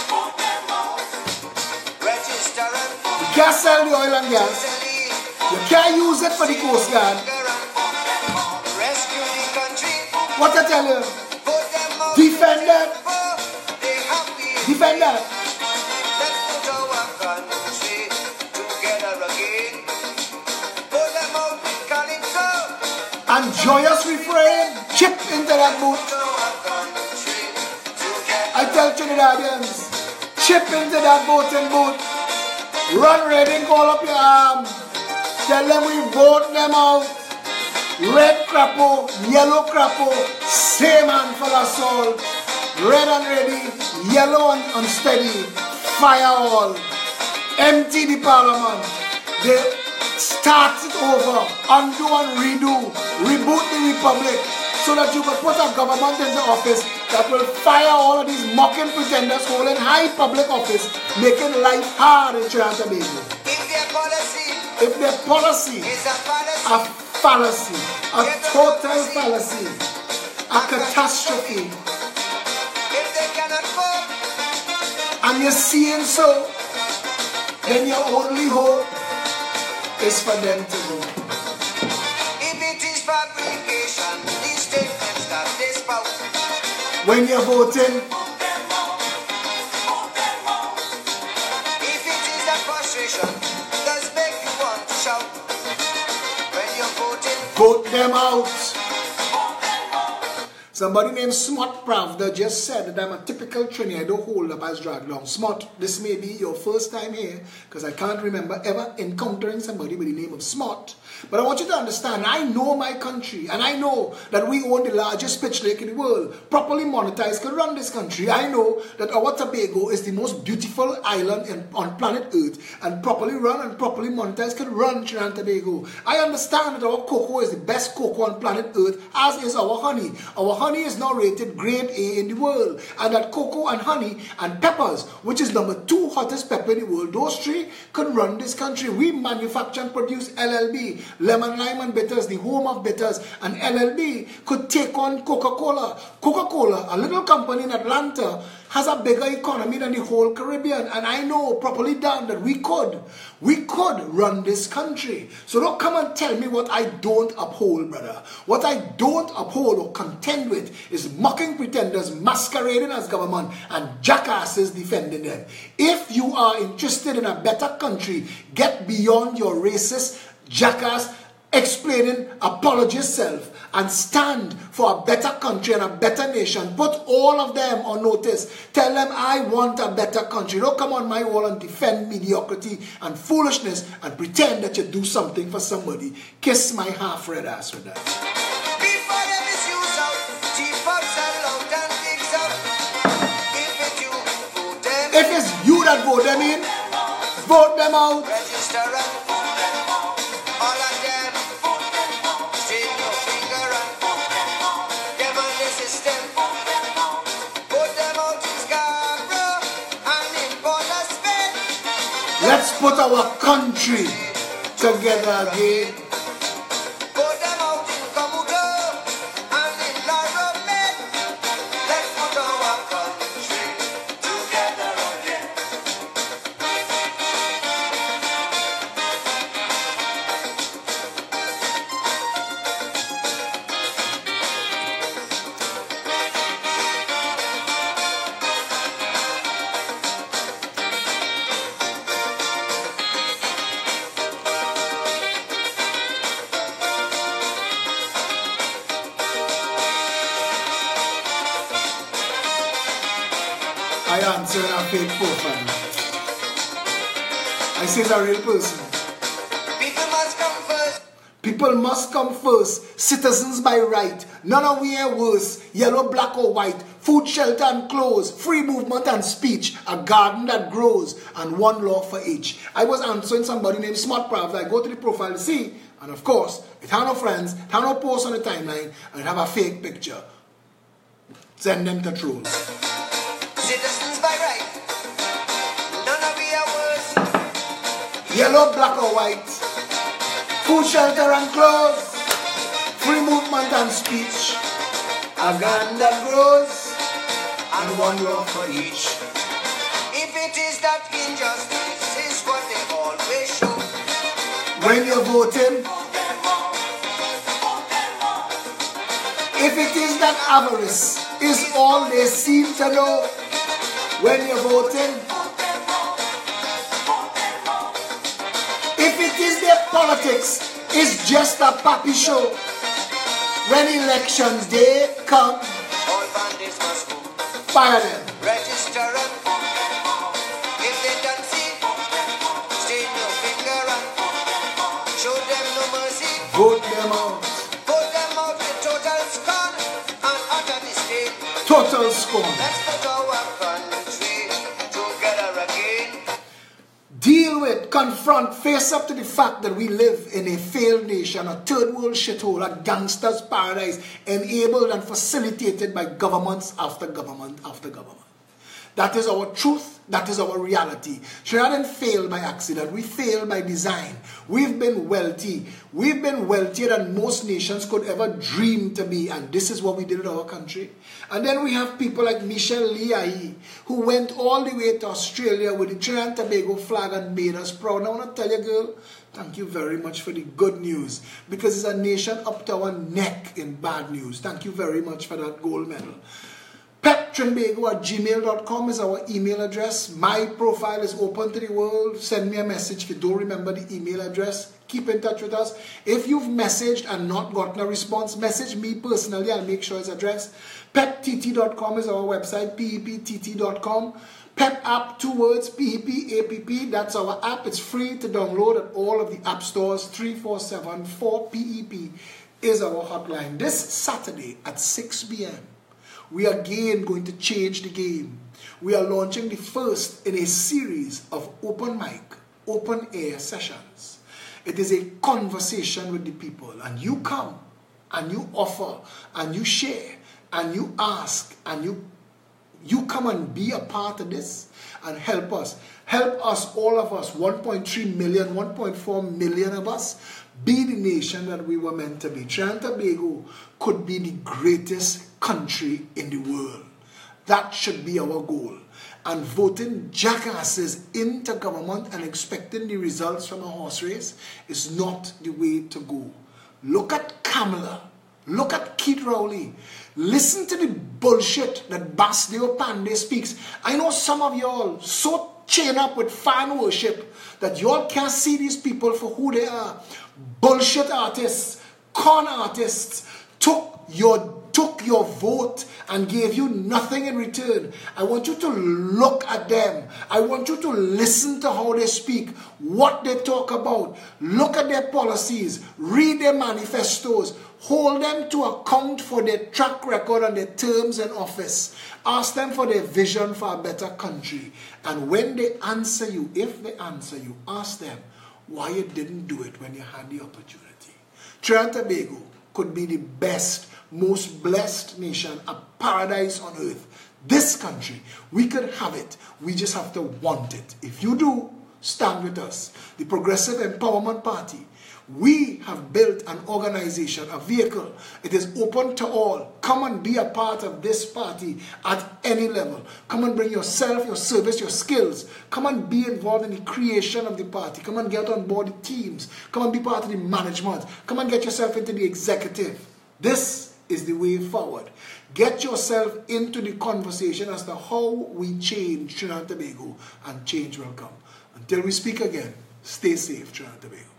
Vote them out. Register and vote. You can't sell the oil and gas. You can't use it for the Coast Guard. Rescue the country. What I tell you? Vote them out. Defend that. They happy. Defend that. Let's put our country together again. Vote them out with Calypso. And joyous refrain, chip into that boat. Our country together. I tell Trinidadians, chip into that boat and boat. Run ready, call up your arm. Tell them we vote them out. Red crapo, yellow crapo, same handful of salt. Red and ready, yellow and unsteady. Fire all. Empty the parliament. They start it over. Undo and redo. Reboot the republic. So that you can put a government into office that will fire all of these mocking pretenders holding high public office, making life hard in Trinidad and Tobago. If their policy Is a fallacy. a fallacy, a total fallacy, a catastrophe, If they cannot vote, and you're seeing so, then your only hope is for them to go. If it is fabrication, these statements that they spout. When you're voting, if it is that frustration, does make you want to shout. When you're voting, vote them out. Somebody named Smart Pravda just said that I'm a typical Trini. I don't hold up as dragged long. Smart, this may be your first time here because I can't remember ever encountering somebody with the name of Smart. But I want you to understand, I know my country and I know that we own the largest pitch lake in the world. Properly monetized could run this country. I know that our Tobago is the most beautiful island on planet Earth, and properly run and properly monetized could run Trinidad and Tobago. I understand that our cocoa is the best cocoa on planet Earth, as is our honey. Our honey is now rated grade A in the world, and that cocoa and honey and peppers, which is number 2 hottest pepper in the world, those 3 could run this country. We manufacture and produce LLB, lemon, lime and bitters, the home of bitters, and LLB could take on Coca-Cola. Coca-Cola, a little company in Atlanta, has a bigger economy than the whole Caribbean, and I know properly done that we could run this country. So don't come and tell me what I don't uphold, brother. What I don't uphold or contend with is mocking pretenders masquerading as government and jackasses defending them. If you are interested in a better country, get beyond your racist jackass explaining, apologize yourself, and stand for a better country and a better nation. Put all of them on notice. Tell them I want a better country. Don't come on my wall and defend mediocrity and foolishness and pretend that you do something for somebody. Kiss my half-red ass with that. If it's you that vote them in, vote them out. Register and vote them out. All of them, vote them out. Stick your finger and vote them out. Them on the system, vote them out. Vote them out in Scarborough and in Port of Spain. Let's put our country together again. Vote them out in Comodo and in Laramie. Let's put our country together again. I answer in a fake profile. I say it's a real person. People must come first. People must come first. Citizens by right. None of we are worse. Yellow, black or white. Food, shelter and clothes. Free movement and speech. A garden that grows. And one law for each. I was answering somebody named Smart Pravda. I go to the profile to see. And of course, it have no friends. It have no posts on the timeline. And it have a fake picture. Send them to trolls. Citizens by right. None of we are worse. Yellow, black or white. Food, shelter and clothes. Free movement and speech. A garden that grows. And one law for each. If it is that injustice is what they always show. When you're voting, if it is that avarice is all they seem to know, when you're voting, if it is their politics is just a pappy show, when elections day come, All bandits must go. fire them. Register and vote them out. If they don't see, stain your finger and vote them out. Show them no mercy. Vote them out. Vote them out with total scorn and utter disdain. Total scorn. Let's put our country together again. Deal with, confront, face up to the fact that we live in a failed nation, a third world shithole, a gangster's paradise, enabled and facilitated by governments after government after government. That is our truth. That is our reality. Trinidad didn't fail by accident. We failed by design. We've been wealthy. We've been wealthier than most nations could ever dream to be. And this is what we did in our country. And then we have people like Michelle Liai, who went all the way to Australia with the Trinidad and Tobago flag and made us proud. And I want to tell you, girl, thank you very much for the good news. Because it's a nation up to our neck in bad news. Thank you very much for that gold medal. PepTrinbago@gmail.com is our email address. My profile is open to the world. Send me a message. If you don't remember the email address, keep in touch with us. If you've messaged and not gotten a response, message me personally. I'll make sure it's addressed. PepTT.com is our website. PEPTT.com. Pep app, 2 words, PEPAPP. That's our app. It's free to download at all of the app stores. 347-4PEP is our hotline. This Saturday at 6 p.m. we are again going to change the game. We are launching the first in a series of open mic, open air sessions. It is a conversation with the people, and you come and you offer and you share and you ask and you come and be a part of this and help us. Help us, all of us, 1.3 million, 1.4 million of us, be the nation that we were meant to be. Trinidad and Tobago could be the greatest country in the world. That should be our goal. And voting jackasses into government and expecting the results from a horse race is not the way to go. Look at Kamala. Look at Keith Rowley. Listen to the bullshit that Basdeo Panday speaks. I know some of y'all so chained up with fan worship that y'all can't see these people for who they are. Bullshit artists, con artists, took your vote and gave you nothing in return. I want you to look at them. I want you to listen to how they speak, what they talk about. Look at their policies, read their manifestos, hold them to account for their track record and their terms in office. Ask them for their vision for a better country. And when they answer you, if they answer you, ask them why you didn't do it when you had the opportunity. Trinidad and Tobago could be the best, most blessed nation, a paradise on earth. This country, we could have it. We just have to want it. If you do, stand with us. The Progressive Empowerment Party. We have built an organization, a vehicle. It is open to all. Come and be a part of this party at any level. Come and bring yourself, your service, your skills. Come and be involved in the creation of the party. Come and get on board the teams. Come and be part of the management. Come and get yourself into the executive. This is the way forward. Get yourself into the conversation as to how we change Trinidad and Tobago, and change will come. Until we speak again, stay safe, Trinidad and Tobago.